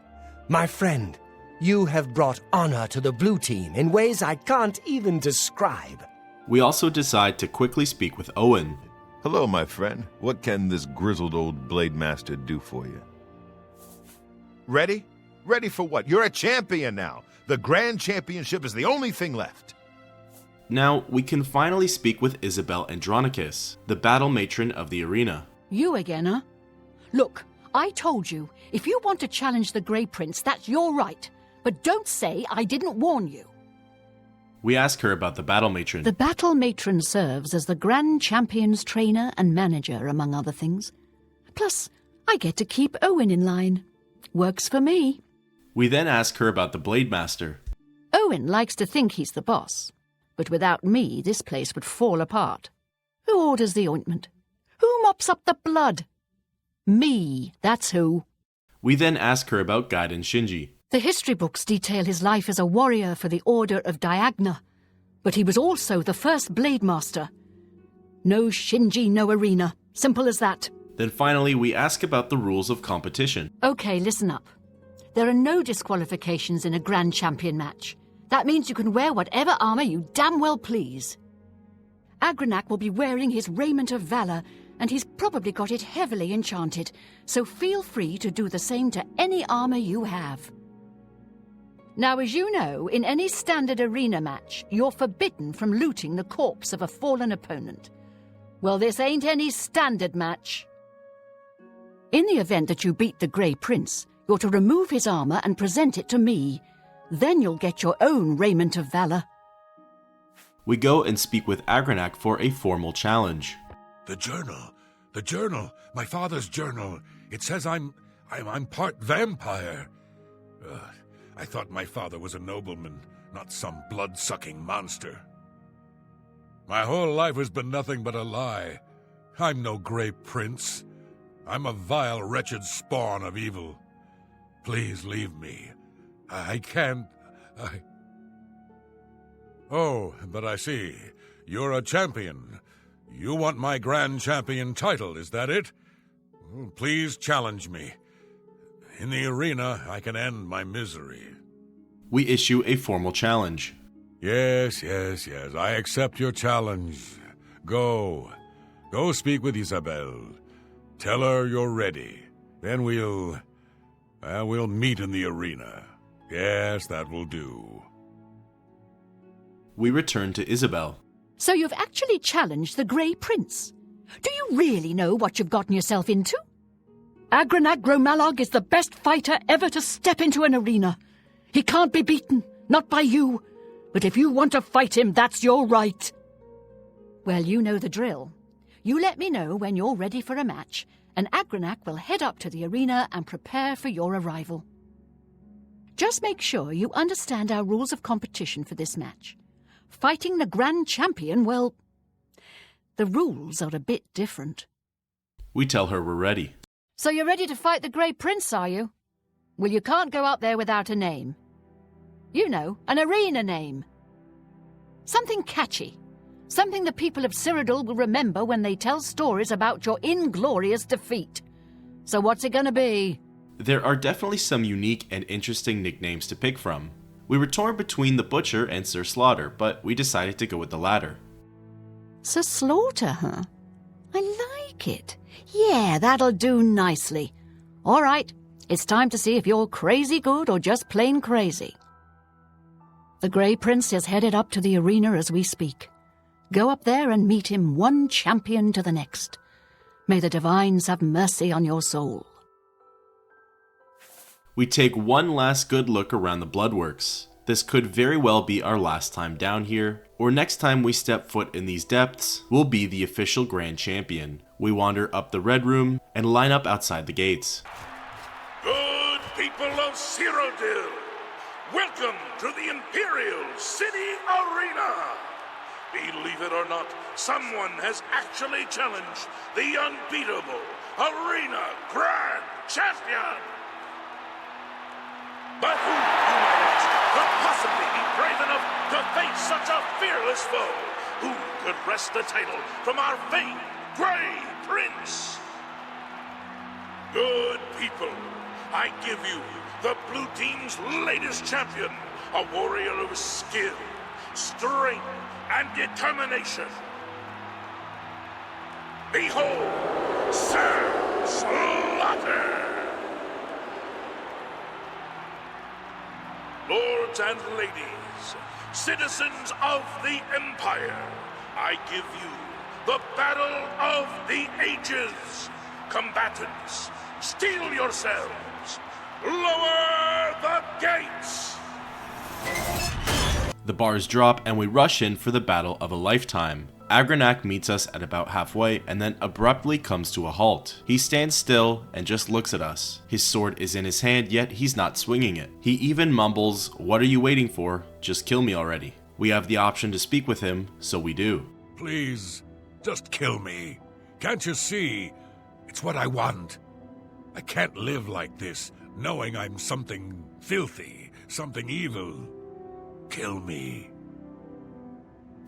My friend, you have brought honor to the blue team in ways I can't even describe. We also decide to quickly speak with Owen. Hello, my friend. What can this grizzled old blade master do for you? Ready? Ready for what? You're a champion now. The Grand Championship is the only thing left. Now, we can finally speak with Isabel Andronicus, the battle matron of the arena. You again, huh? Look, I told you, if you want to challenge the Grey Prince, that's your right. But don't say I didn't warn you. We ask her about the battle matron. The battle matron serves as the Grand Champion's trainer and manager, among other things. Plus, I get to keep Owen in line. Works for me. We then ask her about the Blade Master. Owen likes to think he's the boss. But without me, this place would fall apart. Who orders the ointment? Who mops up the blood? Me, that's who. We then ask her about Gaiden Shinji. The history books detail his life as a warrior for the Order of Diagna, but he was also the first Blade Master. No Shinji, no arena. Simple as that. Then finally, we ask about the rules of competition. Okay, listen up. There are no disqualifications in a Grand Champion match. That means you can wear whatever armor you damn well please. Agranak will be wearing his raiment of valor, and he's probably got it heavily enchanted, so feel free to do the same to any armor you have. Now, as you know, in any standard arena match, you're forbidden from looting the corpse of a fallen opponent. Well, this ain't any standard match. In the event that you beat the Grey Prince, you're to remove his armor and present it to me. Then you'll get your own raiment of valor. We go and speak with Agranak for a formal challenge. The journal, my father's journal. It says I'm part vampire. I thought my father was a nobleman, not some blood-sucking monster. My whole life has been nothing but a lie. I'm no Grey Prince. I'm a vile, wretched spawn of evil. Please leave me. I can't... Oh, but I see. You're a champion. You want my Grand Champion title, is that it? Please challenge me. In the arena, I can end my misery. We issue a formal challenge. Yes, I accept your challenge. Go speak with Isabel. Tell her you're ready. Then we'll meet in the arena. Yes, that will do. We return to Isabel. So you've actually challenged the Grey Prince. Do you really know what you've gotten yourself into? Agranak Gromalog is the best fighter ever to step into an arena. He can't be beaten, not by you. But if you want to fight him, that's your right. Well, you know the drill. You let me know when you're ready for a match, and Agranak will head up to the arena and prepare for your arrival. Just make sure you understand our rules of competition for this match. Fighting the Grand Champion, well, the rules are a bit different. We tell her we're ready. So you're ready to fight the Grey Prince, are you? Well, you can't go up there without a name. You know, an arena name. Something catchy. Something the people of Cyrodiil will remember when they tell stories about your inglorious defeat. So what's it gonna be? There are definitely some unique and interesting nicknames to pick from. We were torn between the Butcher and Sir Slaughter, but we decided to go with the latter. Sir Slaughter, huh? I like it. Yeah, that'll do nicely. All right, it's time to see if you're crazy good or just plain crazy. The Grey Prince is headed up to the arena as we speak. Go up there and meet him one champion to the next. May the divines have mercy on your soul. We take one last good look around the Bloodworks. This could very well be our last time down here, or next time we step foot in these depths, we'll be the official Grand Champion. We wander up the Red Room and line up outside the gates. Good people of Cyrodiil, welcome to the Imperial City Arena! Believe it or not, someone has actually challenged the unbeatable Arena Grand Champion! But who, you might ask, could possibly be brave enough to face such a fearless foe? Who could wrest the title from our famed Grey Prince? Good people, I give you the blue team's latest champion, a warrior of skill, strength, and determination. Behold, Sir Slaughter! Lords and ladies, citizens of the Empire, I give you the battle of the ages. Combatants, steel yourselves. Lower the gates. The bars drop and we rush in for the battle of a lifetime. Agranak meets us at about halfway and then abruptly comes to a halt. He stands still and just looks at us. His sword is in his hand, yet he's not swinging it. He even mumbles, "What are you waiting for? Just kill me already." We have the option to speak with him, so we do. Please, just kill me. Can't you see? It's what I want. I can't live like this, knowing I'm something filthy, something evil. Kill me.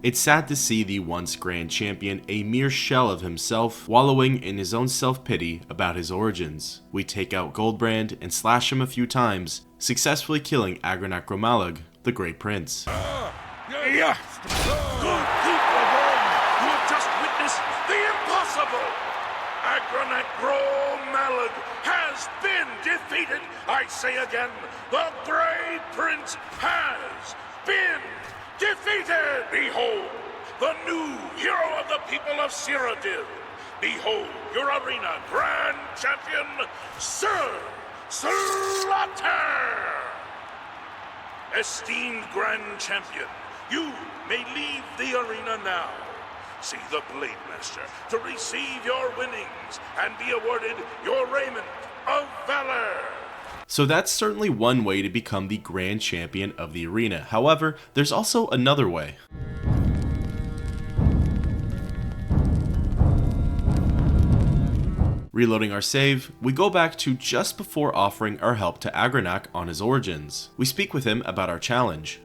It's sad to see the once grand champion a mere shell of himself, wallowing in his own self-pity about his origins. We take out Goldbrand and slash him a few times, successfully killing Agranak Gromalag, the Great Prince. Yes! Good people of Rome, you have just witnessed the impossible! Agranak Gromalag has been defeated! I say again, the Great Prince has been defeated! Behold, the new hero of the people of Cyrodiil! Behold, your arena grand champion, Sir Slaughter! Esteemed grand champion, you may leave the arena now. See the Blade Master to receive your winnings and be awarded your raiment of valor. So that's certainly one way to become the grand champion of the arena. However, there's also another way. Reloading our save, we go back to just before offering our help to Agranak on his origins. We speak with him about our challenge.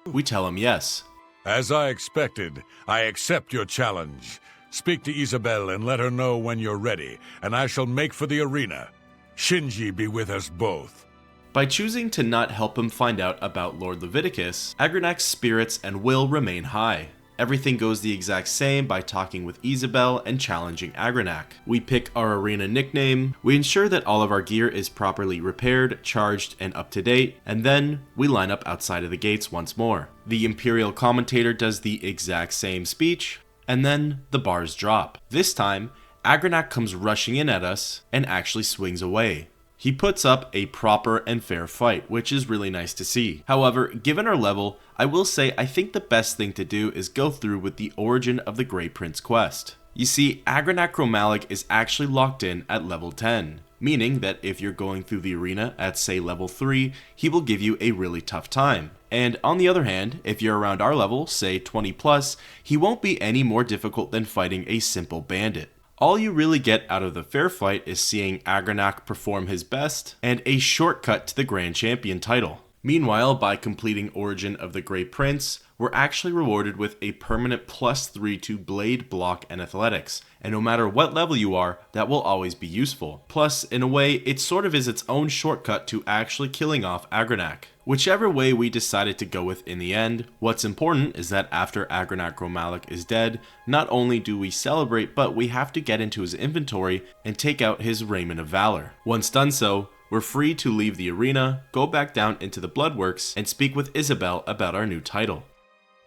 We tell him yes. As I expected, I accept your challenge. Speak to Isabel and let her know when you're ready, and I shall make for the arena. Shinji be with us both. By choosing to not help him find out about Lord Leviticus, Agranak's spirits and will remain high. Everything goes the exact same by talking with Isabel and challenging Agranak. We pick our arena nickname, we ensure that all of our gear is properly repaired, charged, and up to date, and then we line up outside of the gates once more. The Imperial commentator does the exact same speech, and then the bars drop. This time, Agranak comes rushing in at us and actually swings away. He puts up a proper and fair fight, which is really nice to see. However, given our level, I will say I think the best thing to do is go through with the origin of the Great Prince quest. You see, Agranak Gromalag is actually locked in at level 10, meaning that if you're going through the arena at say level 3, he will give you a really tough time. And on the other hand, if you're around our level, say 20 plus, he won't be any more difficult than fighting a simple bandit. All you really get out of the fair fight is seeing Agranak perform his best, and a shortcut to the Grand Champion title. Meanwhile, by completing Origin of the Great Prince, we're actually rewarded with a permanent +3 to Blade, Block, and Athletics, and no matter what level you are, that will always be useful. Plus, in a way, it sort of is its own shortcut to actually killing off Agranak. Whichever way we decided to go with in the end, what's important is that after Agranak Gromalag is dead, not only do we celebrate, but we have to get into his inventory and take out his Raiment of Valor. Once done so, we're free to leave the arena, go back down into the Bloodworks, and speak with Isabel about our new title.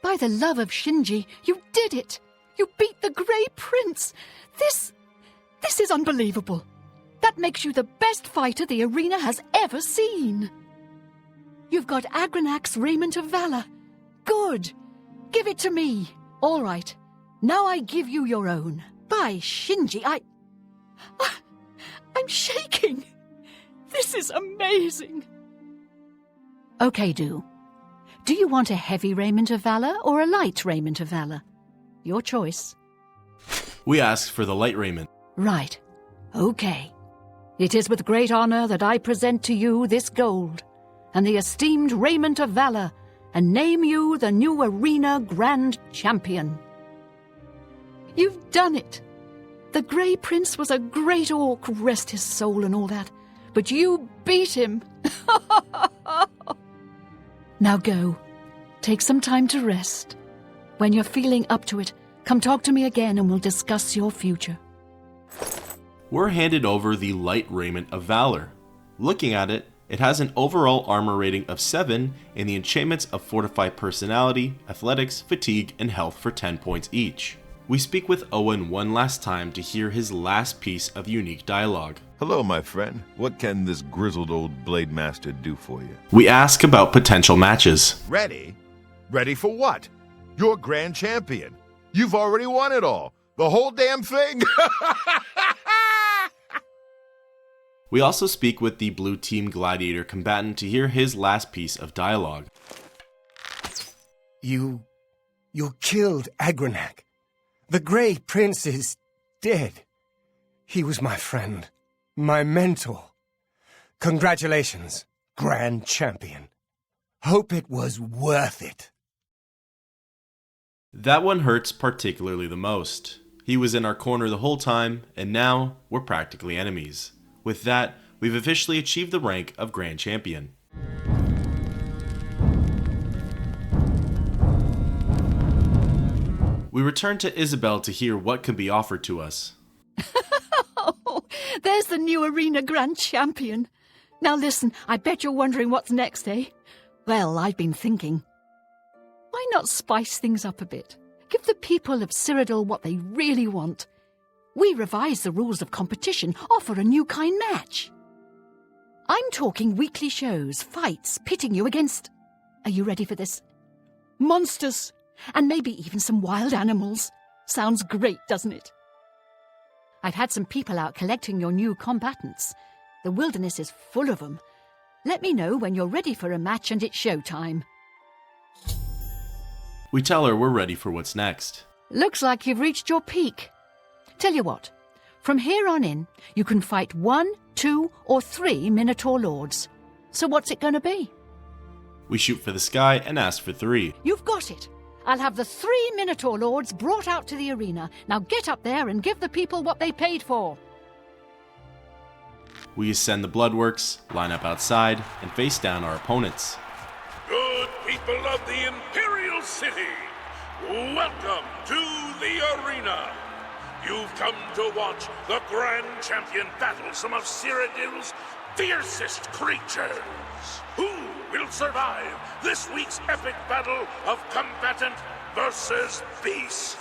By the love of Shinji, you did it! You beat the Grey Prince! This is unbelievable! That makes you the best fighter the arena has ever seen! You've got Agranak's Raiment of Valor. Good! Give it to me! All right, now I give you your own. By Shinji, I'm shaking! This is amazing! Okay, Do you want a heavy Raiment of Valor or a light Raiment of Valor? Your choice. We ask for the light raiment. Right. Okay. It is with great honor that I present to you this gold and the esteemed Raiment of Valor and name you the new Arena Grand Champion. You've done it! The Grey Prince was a great orc, rest his soul and all that, but you beat him! Now go. Take some time to rest. When you're feeling up to it, come talk to me again and we'll discuss your future. We're handed over the light Raiment of Valor. Looking at it, it has an overall armor rating of 7 and the enchantments of Fortified Personality, Athletics, Fatigue, and Health for 10 points each. We speak with Owen one last time to hear his last piece of unique dialogue. Hello, my friend. What can this grizzled old Blade Master do for you? We ask about potential matches. Ready? Ready for what? You're Grand Champion. You've already won it all. The whole damn thing. We also speak with the Blue Team Gladiator combatant to hear his last piece of dialogue. You You killed Agranak. The Grey Prince is dead. He was my friend, my mentor. Congratulations, Grand Champion. Hope it was worth it. That one hurts particularly the most. He was in our corner the whole time, and now we're practically enemies. With that, we've officially achieved the rank of Grand Champion. We return to Isabel to hear what can be offered to us. Oh, there's the new arena Grand Champion. Now listen, I bet you're wondering what's next, eh? Well, I've been thinking. Why not spice things up a bit? Give the people of Cyrodiil what they really want. We revise the rules of competition, offer a new kind match. I'm talking weekly shows, fights, pitting you against... Are you ready for this? Monsters! And maybe even some wild animals. Sounds great, doesn't it? I've had some people out collecting your new combatants. The wilderness is full of them. Let me know when you're ready for a match and it's showtime. We tell her we're ready for what's next. Looks like you've reached your peak. Tell you what, from here on in, you can fight 1, 2, or 3 Minotaur Lords. So what's it going to be? We shoot for the sky and ask for 3. You've got it. I'll have the 3 Minotaur Lords brought out to the arena. Now get up there and give the people what they paid for. We ascend the Bloodworks, line up outside, and face down our opponents. Good people of the Imperial City, welcome to the arena. You've come to watch the Grand Champion battle some of Cyrodiil's fiercest creatures. Who will survive this week's epic battle of combatant versus beast?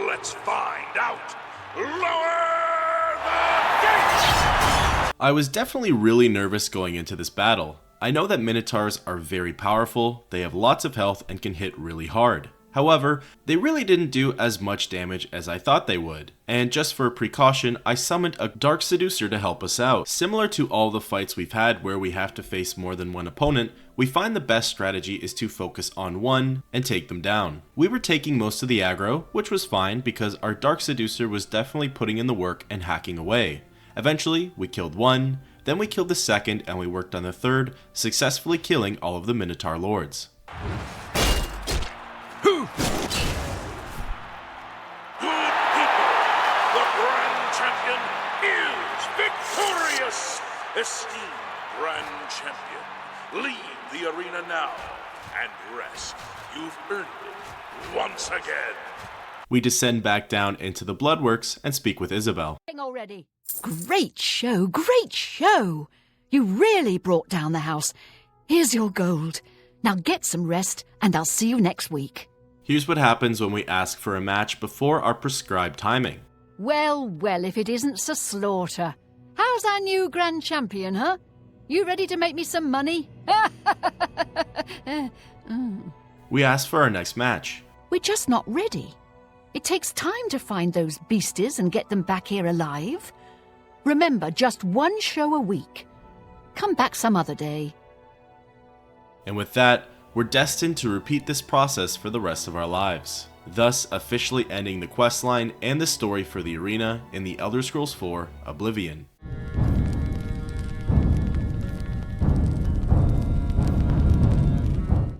Let's find out. Lower the gates! I was definitely really nervous going into this battle. I know that Minotaurs are very powerful, they have lots of health and can hit really hard. However, they really didn't do as much damage as I thought they would. And just for precaution, I summoned a Dark Seducer to help us out. Similar to all the fights we've had where we have to face more than one opponent, we find the best strategy is to focus on one and take them down. We were taking most of the aggro, which was fine because our Dark Seducer was definitely putting in the work and hacking away. Eventually, we killed one, then we killed the second, and we worked on the third, successfully killing all of the Minotaur Lords. Good people, the Grand Champion is victorious! Esteemed Grand Champion, leave the arena now and rest. You've earned it once again. We descend back down into the Bloodworks and speak with Isabel. Already. Great show, great show. You really brought down the house. Here's your gold. Now get some rest and I'll see you next week. Here's what happens when we ask for a match before our prescribed timing. Well, well, if it isn't Sir Slaughter. How's our new Grand Champion, huh? You ready to make me some money? We ask for our next match. We're just not ready. It takes time to find those beasties and get them back here alive. Remember, just one show a week. Come back some other day. And with that, we're destined to repeat this process for the rest of our lives, thus officially ending the questline and the story for the arena in the Elder Scrolls 4 Oblivion.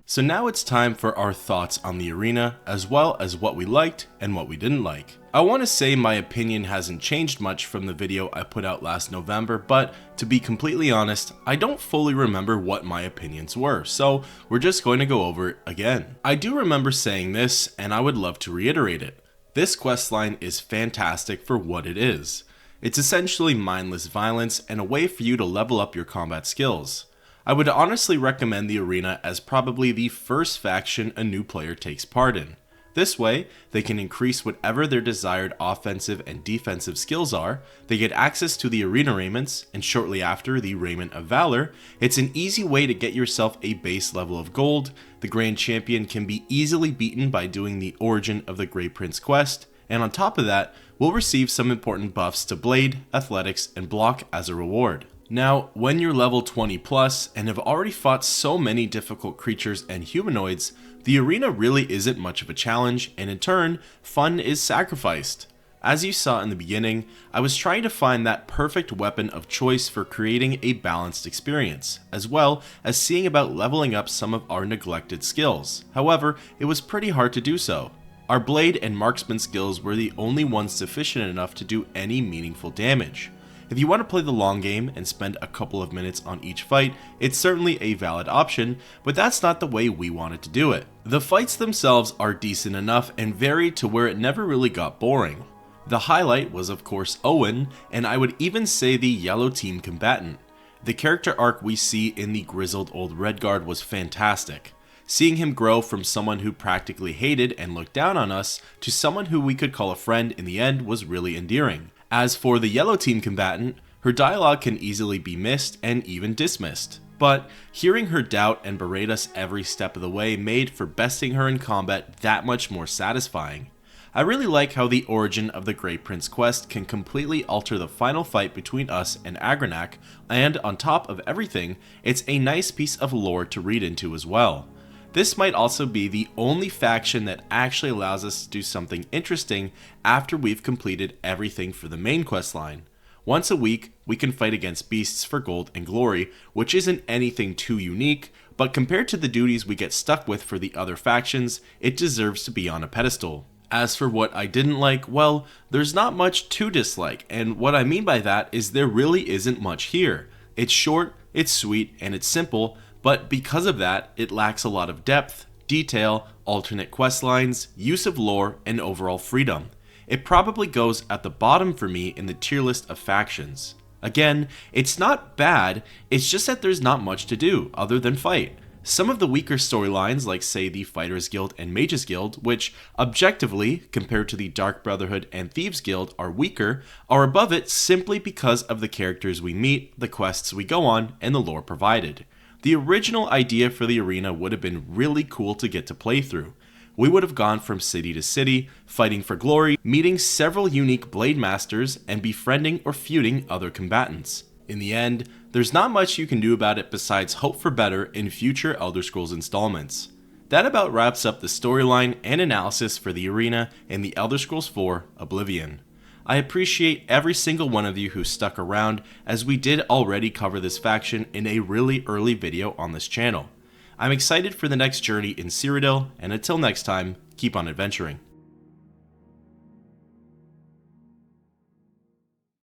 So now it's time for our thoughts on the arena, as well as what we liked and what we didn't like. I want to say my opinion hasn't changed much from the video I put out last November, but to be completely honest, I don't fully remember what my opinions were, so we're just going to go over it again. I do remember saying this, and I would love to reiterate it. This questline is fantastic for what it is. It's essentially mindless violence and a way for you to level up your combat skills. I would honestly recommend the arena as probably the first faction a new player takes part in. This way, they can increase whatever their desired offensive and defensive skills are, they get access to the arena raiments, and shortly after the Raiment of Valor, it's an easy way to get yourself a base level of gold, the Grand Champion can be easily beaten by doing the Origin of the Grey Prince quest, and on top of that, we'll receive some important buffs to Blade, Athletics, and Block as a reward. Now, when you're level 20 plus and have already fought so many difficult creatures and humanoids, The arena really isn't much of a challenge, and in turn, fun is sacrificed. As you saw in the beginning, I was trying to find that perfect weapon of choice for creating a balanced experience, as well as seeing about leveling up some of our neglected skills. However, it was pretty hard to do so. Our blade and marksman skills were the only ones sufficient enough to do any meaningful damage. If you want to play the long game and spend a couple of minutes on each fight, it's certainly a valid option, but that's not the way we wanted to do it. The fights themselves are decent enough and varied to where it never really got boring. The highlight was of course Owen, and I would even say the yellow team combatant. The character arc we see in the grizzled old Redguard was fantastic. Seeing him grow from someone who practically hated and looked down on us to someone who we could call a friend in the end was really endearing. As for the yellow team combatant, her dialogue can easily be missed and even dismissed. But hearing her doubt and berate us every step of the way made for besting her in combat that much more satisfying. I really like how the origin of the Grey Prince quest can completely alter the final fight between us and Agranac, and on top of everything, it's a nice piece of lore to read into as well. This might also be the only faction that actually allows us to do something interesting after we've completed everything for the main quest line. Once a week, we can fight against beasts for gold and glory, which isn't anything too unique, but compared to the duties we get stuck with for the other factions, it deserves to be on a pedestal. As for what I didn't like, well, there's not much to dislike, and what I mean by that is there really isn't much here. It's short, it's sweet, and it's simple, but because of that, it lacks a lot of depth, detail, alternate quest lines, use of lore, and overall freedom. It probably goes at the bottom for me in the tier list of factions. Again, it's not bad, it's just that there's not much to do other than fight. Some of the weaker storylines, like say the Fighters Guild and Mages Guild, which objectively, compared to the Dark Brotherhood and Thieves Guild, are weaker, are above it simply because of the characters we meet, the quests we go on, and the lore provided. The original idea for the arena would have been really cool to get to play through. We would have gone from city to city, fighting for glory, meeting several unique blade masters, and befriending or feuding other combatants. In the end, there's not much you can do about it besides hope for better in future Elder Scrolls installments. That about wraps up the storyline and analysis for the arena in the Elder Scrolls 4 Oblivion. I appreciate every single one of you who stuck around, as we did already cover this faction in a really early video on this channel. I'm excited for the next journey in Cyrodiil, and until next time, keep on adventuring.